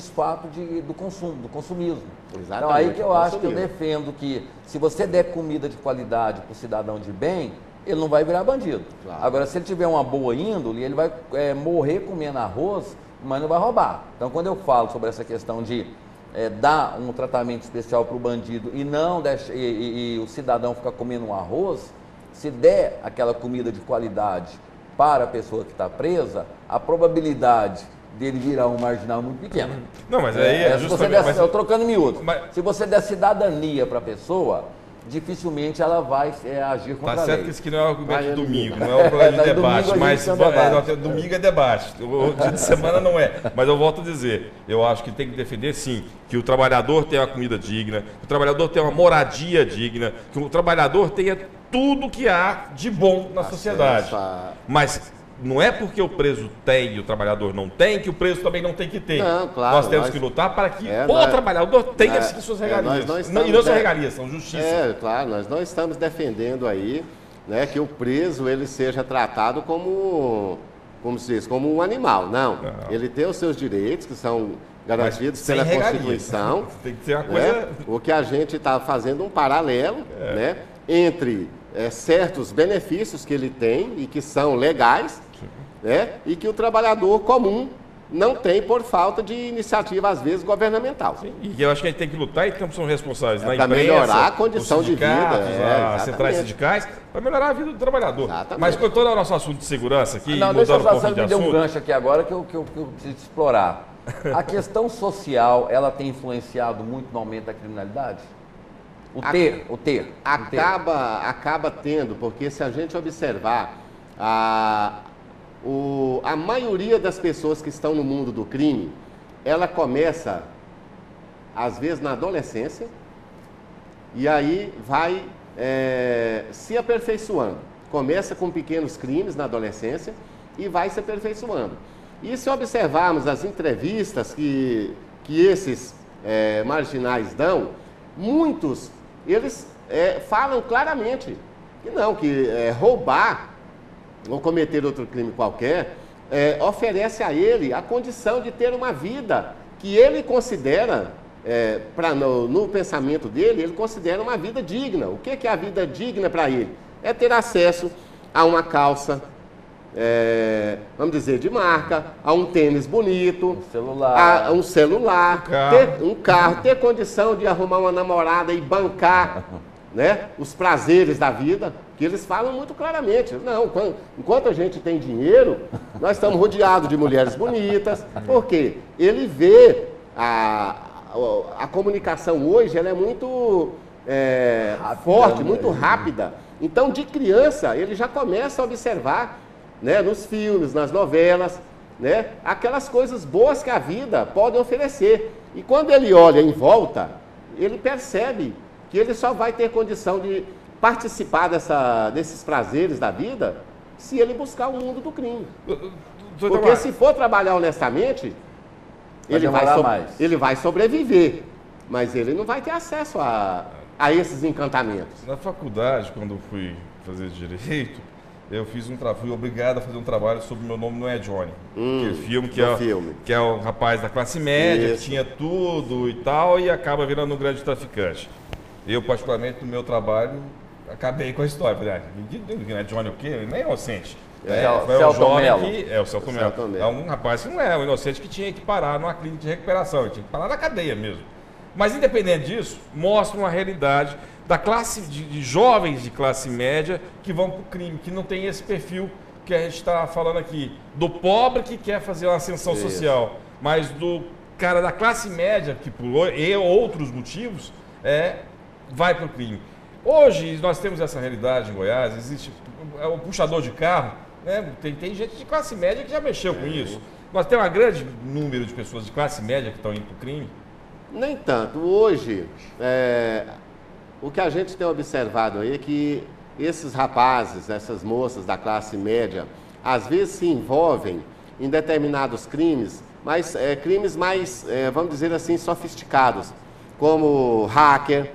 fato do consumo, do consumismo. Exatamente. Então aí que eu acho que eu defendo que, se você der comida de qualidade para o cidadão de bem, ele não vai virar bandido. Claro. Agora, se ele tiver uma boa índole, ele vai morrer comendo arroz, mas não vai roubar. Então, quando eu falo sobre essa questão de dar um tratamento especial para o bandido e não e o cidadão ficar comendo um arroz, se der aquela comida de qualidade para a pessoa que está presa, a probabilidade dele virar um marginal é muito pequena. Não, mas aí justamente... Eu trocando miúdo. Se você der cidadania para a pessoa, dificilmente ela vai agir contra a lei. Tá certo que isso aqui não é o argumento de domingo, não é o programa de debate, mas domingo é debate, o dia de semana não é. Mas eu volto a dizer, eu acho que tem que defender sim, que o trabalhador tenha uma comida digna, que o trabalhador tenha uma moradia digna, que o trabalhador tenha tudo que há de bom na sociedade. Mas não é porque o preso tem e o trabalhador não tem, que o preso também não tem que ter. Não, claro, nós temos que lutar para que o trabalhador tenha sim suas regalias. E não são regalias, são justiça. Claro, nós não estamos defendendo aí, né, que o preso ele seja tratado como se diz, como um animal. Não. Ele tem os seus direitos, que são garantidos pela Constituição. Tem que ser uma coisa... Né? O que a gente está fazendo um paralelo, né, entre certos benefícios que ele tem e que são legais, né, e que o trabalhador comum não tem por falta de iniciativa, às vezes, governamental. Sim, e eu acho que a gente tem que lutar e somos responsáveis na imprensa, para melhorar a condição de vida, as centrais sindicais, para melhorar a vida do trabalhador. Exatamente. Mas com todo o nosso assunto de segurança aqui, deixa eu só me dar um gancho aqui agora que eu preciso explorar. A questão social, ela tem influenciado muito no aumento da criminalidade? Acaba tendo, porque se a gente observar a maioria das pessoas que estão no mundo do crime, ela começa, às vezes, na adolescência, e aí vai se aperfeiçoando. Começa com pequenos crimes na adolescência e vai se aperfeiçoando. E se observarmos as entrevistas que esses marginais dão, muitos, eles falam claramente que não, que roubar ou cometer outro crime qualquer oferece a ele a condição de ter uma vida que ele considera, no pensamento dele, ele considera uma vida digna. O que é a vida digna para ele? É ter acesso a uma calça, vamos dizer, de marca, a um tênis bonito, a um celular, ter um carro, ter condição de arrumar uma namorada e bancar, né, os prazeres da vida, que eles falam muito claramente. Não, enquanto a gente tem dinheiro, nós estamos rodeados de mulheres bonitas, porque ele vê a comunicação hoje, ela é muito forte, muito rápida. Então, de criança, ele já começa a observar, né, nos filmes, nas novelas, né, aquelas coisas boas que a vida pode oferecer. E quando ele olha em volta, ele percebe que ele só vai ter condição de participar desses prazeres da vida se ele buscar o mundo do crime. Porque se for trabalhar honestamente, ele vai sobreviver, mas ele não vai ter acesso a esses encantamentos. Na faculdade, quando eu fui fazer Direito, eu fui obrigado a fazer um trabalho sobre Meu Nome Não É Johnny. Aquele filme que é o rapaz da classe média, que tinha tudo e tal, e acaba virando um grande traficante. Eu, particularmente, no meu trabalho, acabei com a história. Falei, não é Johnny o quê? Ele não é inocente. O Celton Mello. É um rapaz que não é um inocente, que tinha que parar numa clínica de recuperação, ele tinha que parar na cadeia mesmo. Mas, independente disso, mostra uma realidade da classe de jovens de classe média que vão para o crime, que não tem esse perfil que a gente está falando aqui, do pobre que quer fazer uma ascensão social, mas do cara da classe média que pulou, e outros motivos, vai para o crime. Hoje nós temos essa realidade em Goiás, existe o puxador de carro, né? Tem gente de classe média que já mexeu com isso. Nós temos um grande número de pessoas de classe média que estão indo para o crime. Nem tanto. Hoje, o que a gente tem observado aí é que esses rapazes, essas moças da classe média, às vezes se envolvem em determinados crimes, mas crimes mais, vamos dizer assim, sofisticados, como hacker,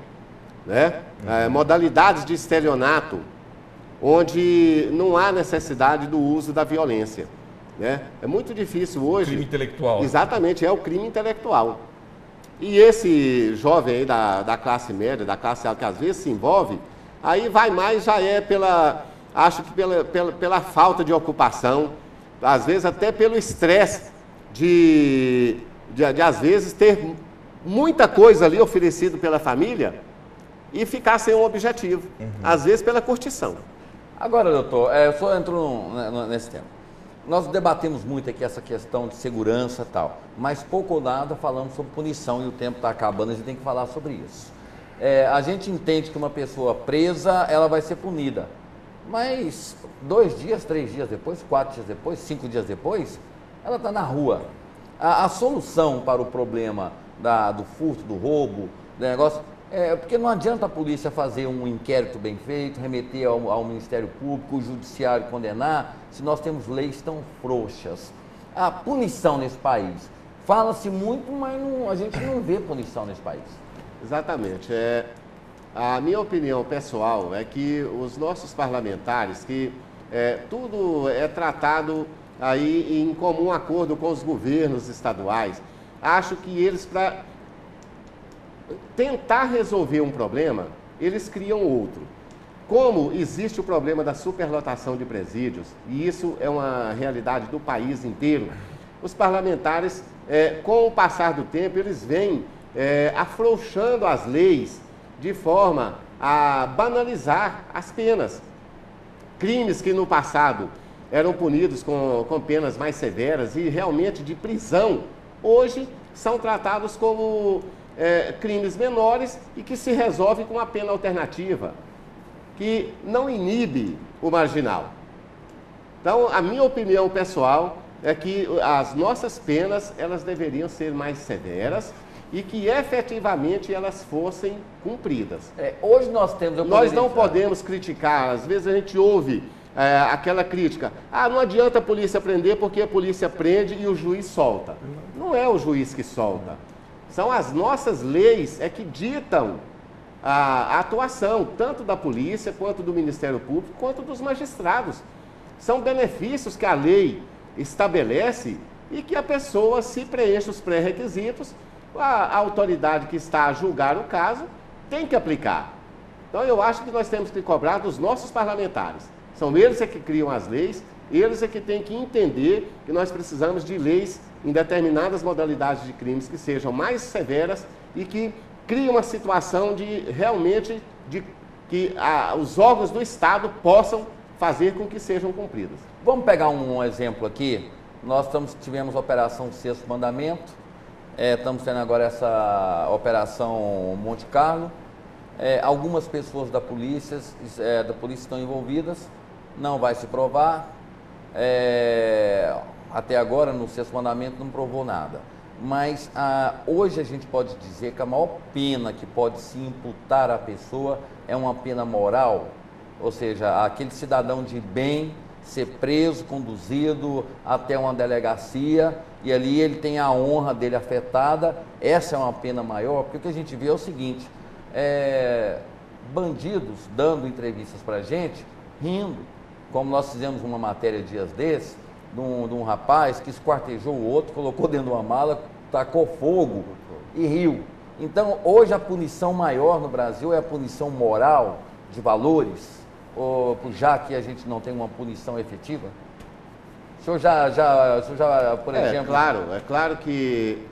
né? Modalidades de estelionato, onde não há necessidade do uso da violência, né? É muito difícil hoje... Crime intelectual. Exatamente, é o crime intelectual. E esse jovem aí da classe média, da classe alta, que às vezes se envolve, aí vai mais, já acho que pela falta de ocupação, às vezes até pelo estresse de às vezes ter muita coisa ali oferecido pela família e ficar sem um objetivo, às vezes pela curtição. Agora, doutor, eu só entro nesse tema. Nós debatemos muito aqui essa questão de segurança e tal, mas pouco ou nada falamos sobre punição e o tempo está acabando, a gente tem que falar sobre isso. A gente entende que uma pessoa presa, ela vai ser punida, mas 2 dias, 3 dias depois, 4 dias depois, 5 dias depois, ela está na rua. A solução para o problema do furto, do roubo, do negócio, porque não adianta a polícia fazer um inquérito bem feito, remeter ao Ministério Público, o Judiciário condenar, se nós temos leis tão frouxas. A punição nesse país, fala-se muito, mas a gente não vê punição nesse país. Exatamente. A minha opinião pessoal é que os nossos parlamentares, que tudo é tratado aí em comum acordo com os governos estaduais, acho que eles, para tentar resolver um problema, eles criam outro. Como existe o problema da superlotação de presídios, e isso é uma realidade do país inteiro, os parlamentares, com o passar do tempo, eles vêm afrouxando as leis de forma a banalizar as penas. Crimes que no passado eram punidos com penas mais severas e realmente de prisão, hoje são tratados como crimes menores e que se resolve com uma pena alternativa, que não inibe o marginal. Então, a minha opinião pessoal é que as nossas penas, elas deveriam ser mais severas e que efetivamente elas fossem cumpridas. Hoje nós temos... Nós não podemos criticar, às vezes a gente ouve aquela crítica, não adianta a polícia prender porque a polícia prende e o juiz solta. Não é o juiz que solta, são as nossas leis que ditam a atuação, tanto da polícia, quanto do Ministério Público, quanto dos magistrados. São benefícios que a lei estabelece e que a pessoa, se preenche os pré-requisitos, a autoridade que está a julgar o caso tem que aplicar. Então eu acho que nós temos que cobrar dos nossos parlamentares. São eles que criam as leis, eles que têm que entender que nós precisamos de leis em determinadas modalidades de crimes que sejam mais severas e que criem uma situação de realmente que os órgãos do Estado possam fazer com que sejam cumpridas. Vamos pegar um exemplo aqui. Nós tivemos a Operação Sexto Mandamento, estamos tendo agora essa Operação Monte Carlo. Algumas pessoas da polícia estão envolvidas, não vai se provar. Até agora, no Sexto Mandamento, não provou nada. Mas hoje a gente pode dizer que a maior pena que pode se imputar à pessoa é uma pena moral, ou seja, aquele cidadão de bem ser preso, conduzido até uma delegacia e ali ele tem a honra dele afetada. Essa é uma pena maior, porque o que a gente vê é o seguinte, bandidos dando entrevistas para a gente, rindo, como nós fizemos uma matéria dias desses, de um rapaz que esquartejou o outro, colocou dentro de uma mala, tacou fogo e riu. Então, hoje a punição maior no Brasil é a punição moral, de valores, já que a gente não tem uma punição efetiva? O senhor já por exemplo... É claro que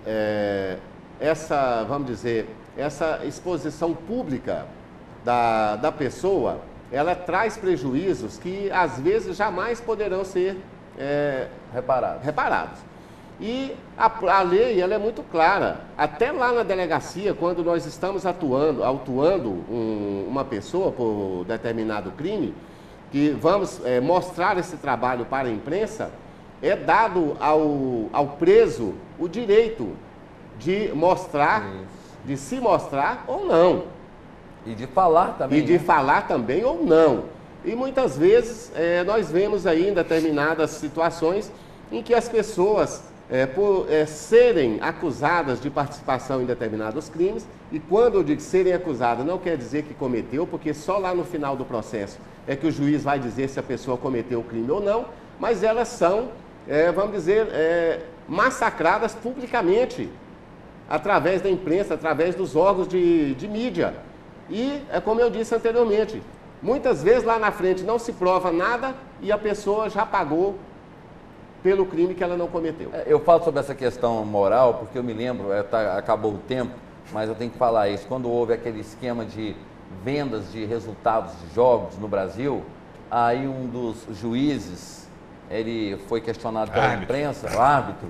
vamos dizer, essa exposição pública da pessoa, ela traz prejuízos que às vezes jamais poderão ser reparados. E a lei, ela é muito clara. Até lá na delegacia, quando nós estamos autuando uma pessoa por determinado crime, que vamos mostrar esse trabalho para a imprensa, é dado ao preso o direito de mostrar, de se mostrar ou não. E de falar também. E de falar também ou não. E muitas vezes nós vemos aí em determinadas situações em que as pessoas, por serem acusadas de participação em determinados crimes, e quando eu digo serem acusadas, não quer dizer que cometeu, porque só lá no final do processo é que o juiz vai dizer se a pessoa cometeu o crime ou não, mas elas são, vamos dizer, massacradas publicamente, através da imprensa, através dos órgãos de mídia. E, como eu disse anteriormente, muitas vezes lá na frente não se prova nada e a pessoa já pagou pelo crime que ela não cometeu. Eu falo sobre essa questão moral porque eu me lembro, acabou o tempo, mas eu tenho que falar isso. Quando houve aquele esquema de vendas de resultados de jogos no Brasil, aí um dos juízes, ele foi questionado pela imprensa, o árbitro,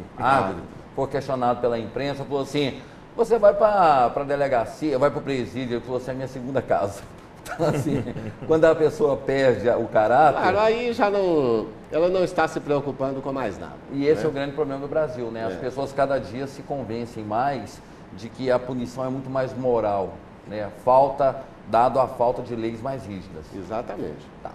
foi questionado pela imprensa, falou assim: você vai para a delegacia, vai para o presídio, ele falou assim: é minha segunda casa. Então, assim, quando a pessoa perde o caráter... Claro, aí ela não está se preocupando com mais nada. E esse é o grande problema do Brasil, né? As pessoas cada dia se convencem mais de que a punição é muito mais moral, né? Dado a falta de leis mais rígidas. Exatamente. Tá.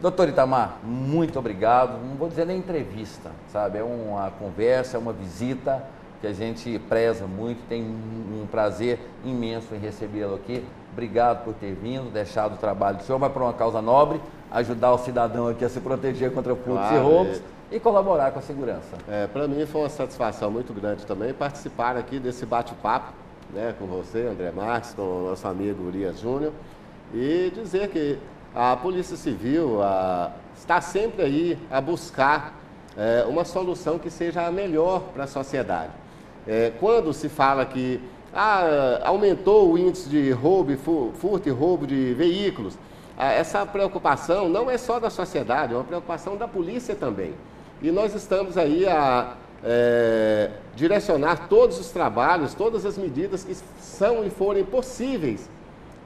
Doutor Itamar, muito obrigado. Não vou dizer nem entrevista, sabe? É uma conversa, é uma visita que a gente preza muito, tem um prazer imenso em recebê-lo aqui. Obrigado por ter vindo, deixado o trabalho do senhor, vai para uma causa nobre, ajudar o cidadão aqui a se proteger contra furtos e roubos e colaborar com a segurança. Para mim foi uma satisfação muito grande também participar aqui desse bate-papo, né, com você, André Marques, com o nosso amigo Urias Júnior, e dizer que a Polícia Civil está sempre aí a buscar uma solução que seja a melhor para a sociedade. Quando se fala que aumentou o índice de roubo, furto e roubo de veículos, essa preocupação não é só da sociedade, é uma preocupação da polícia também. E nós estamos aí a direcionar todos os trabalhos, todas as medidas que são e forem possíveis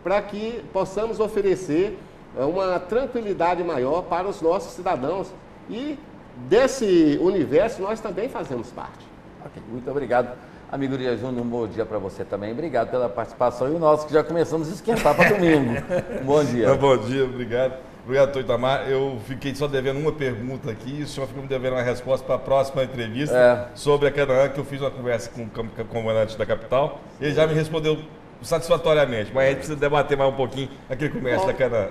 para que possamos oferecer uma tranquilidade maior para os nossos cidadãos. E desse universo nós também fazemos parte. Ok, muito obrigado. Amigo Urias Júnior, um bom dia para você também. Obrigado pela participação. E o nosso que já começamos a esquentar para domingo. Um bom dia. Bom dia, obrigado. Obrigado, doutor Itamar. Eu fiquei só devendo uma pergunta aqui e o senhor ficou me devendo uma resposta para a próxima entrevista sobre a Canaã, que eu fiz uma conversa com o comandante da capital. Ele já me respondeu satisfatoriamente, mas a gente precisa debater mais um pouquinho aquele comércio da Canaã.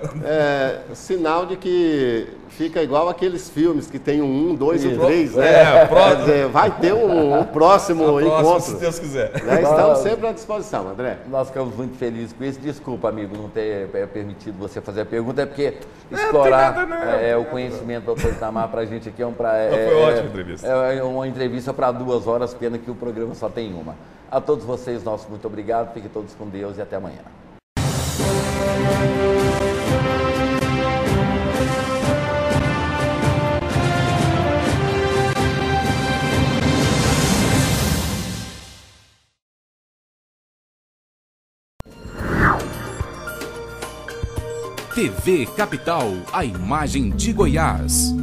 Sinal de que fica igual aqueles filmes que tem um 2 e 3, né? Quer dizer, vai ter um próximo encontro. Se Deus quiser. Estamos sempre à disposição, André. Nós ficamos muito felizes com isso. Desculpa, amigo, não ter permitido você fazer a pergunta, é porque explorar o conhecimento do doutor Itamar para a gente aqui foi ótima entrevista. É uma entrevista para 2 horas, pena que o programa só tem uma. A todos vocês, nosso muito obrigado. Fiquem todos com Deus e até amanhã. TV Capital, a imagem de Goiás.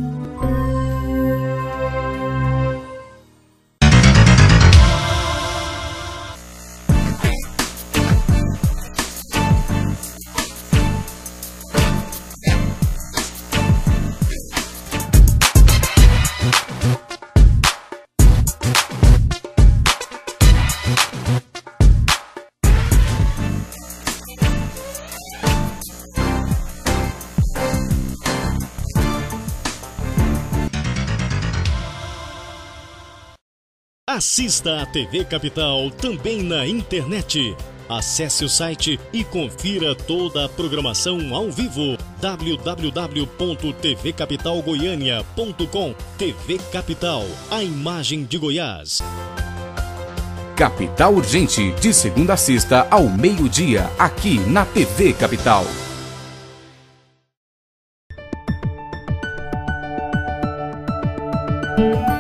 Assista a TV Capital também na internet. Acesse o site e confira toda a programação ao vivo. www.tvcapitalgoiania.com. TV Capital, a imagem de Goiás. Capital Urgente, de segunda a sexta ao meio-dia, aqui na TV Capital.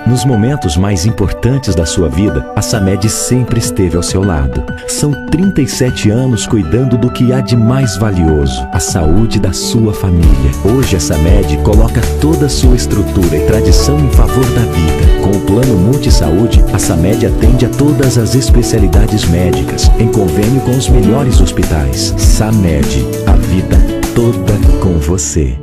Nos momentos mais importantes da sua vida, a Samed sempre esteve ao seu lado. São 37 anos cuidando do que há de mais valioso, a saúde da sua família. Hoje a Samed coloca toda a sua estrutura e tradição em favor da vida. Com o Plano Multisaúde, a Samed atende a todas as especialidades médicas, em convênio com os melhores hospitais. Samed, a vida toda com você.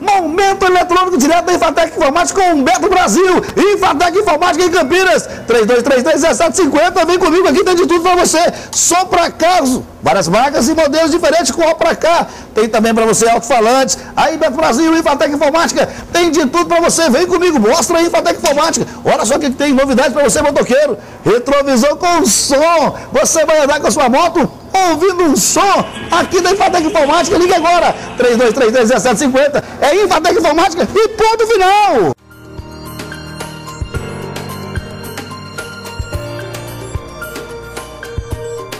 Momento eletrônico direto da Infatec Informática com Humberto Brasil. Infatec Informática em Campinas. 3233-1750. Vem comigo aqui, tem de tudo para você. Só para carros. Várias marcas e modelos diferentes com ó para cá. Tem também para você alto-falantes. Aí, Humberto Brasil, Infatec Informática. Tem de tudo para você. Vem comigo, mostra aí Infatec Informática. Olha só o que tem novidade para você, motoqueiro. Retrovisor com som. Você vai andar com a sua moto ouvindo um som aqui da Infatec Informática. Liga agora, 3233-1750. É Infatec Informática e ponto final.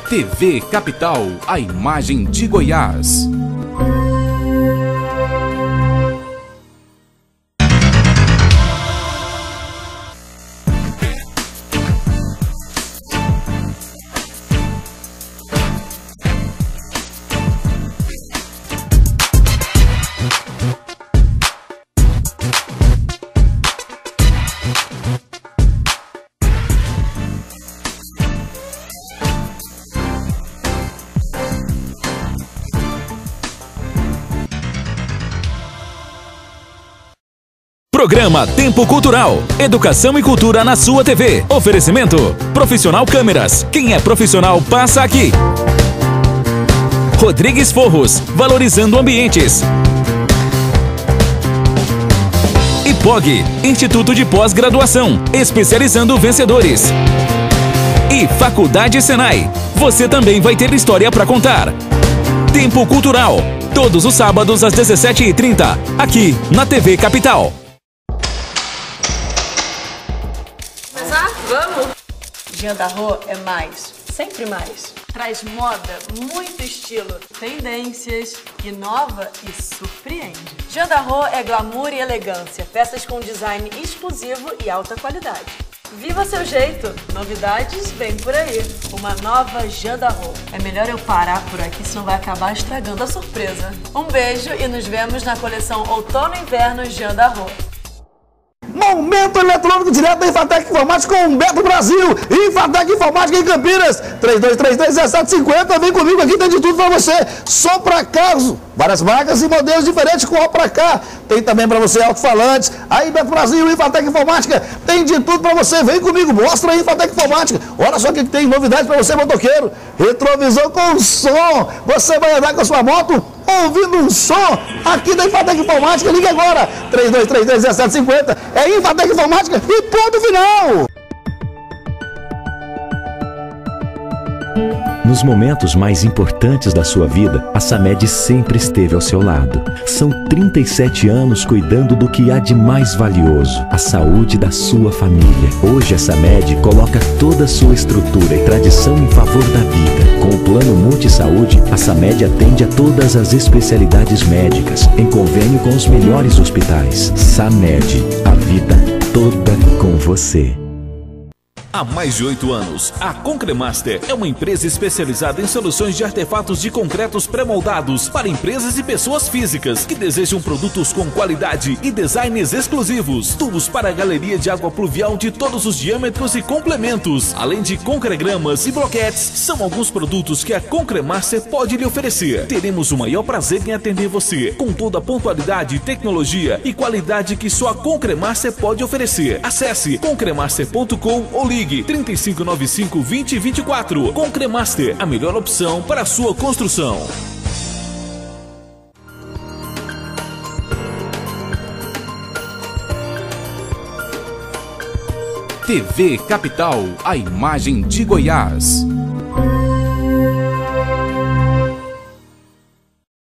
TV Capital, a imagem de Goiás. Programa Tempo Cultural. Educação e cultura na sua TV. Oferecimento: Profissional Câmeras. Quem é profissional passa aqui. Rodrigues Forros. Valorizando ambientes. IPOG. Instituto de Pós-Graduação. Especializando vencedores. E Faculdade Senai. Você também vai ter história para contar. Tempo Cultural. Todos os sábados às 17h30. Aqui na TV Capital. Jean Darroch é mais, sempre mais. Traz moda, muito estilo, tendências, inova e surpreende. Jean Darroch é glamour e elegância, peças com design exclusivo e alta qualidade. Viva seu jeito! Novidades vem por aí. Uma nova Jean Darroch. É melhor eu parar por aqui, senão vai acabar estragando a surpresa. Um beijo e nos vemos na coleção Outono e Inverno Jean Darroch. Momento eletrônico direto da Infatec Informática com Humberto Brasil. Infatec Informática em Campinas. 3233-1750. Vem comigo aqui, tem de tudo para você. Só para carros. Várias marcas e modelos diferentes com ó pra cá. Tem também para você alto-falantes. Aí, Beto Brasil, Infatec Informática. Tem de tudo para você. Vem comigo, mostra aí, Infatec Informática. Olha só o que tem novidade para você, motoqueiro. Retrovisor com som. Você vai andar com a sua moto ouvindo um som aqui da Infatec Informática. Liga agora. 3233-1750. É Infatec Informática e ponto final. Nos momentos mais importantes da sua vida, a Samed sempre esteve ao seu lado. São 37 anos cuidando do que há de mais valioso, a saúde da sua família. Hoje a Samed coloca toda a sua estrutura e tradição em favor da vida. Com o plano Multisaúde, a Samed atende a todas as especialidades médicas, em convênio com os melhores hospitais. Samed, a vida toda com você. Há mais de 8 anos, a Concremaster é uma empresa especializada em soluções de artefatos de concretos pré-moldados para empresas e pessoas físicas que desejam produtos com qualidade e designs exclusivos. Tubos para a galeria de água pluvial de todos os diâmetros e complementos, além de concregramas e bloquetes, são alguns produtos que a Concremaster pode lhe oferecer. Teremos o maior prazer em atender você, com toda a pontualidade, tecnologia e qualidade que só a Concremaster pode oferecer. Acesse concremaster.com ou ligue 3595-2024. Concremaster, a melhor opção para a sua construção. TV Capital, a imagem de Goiás.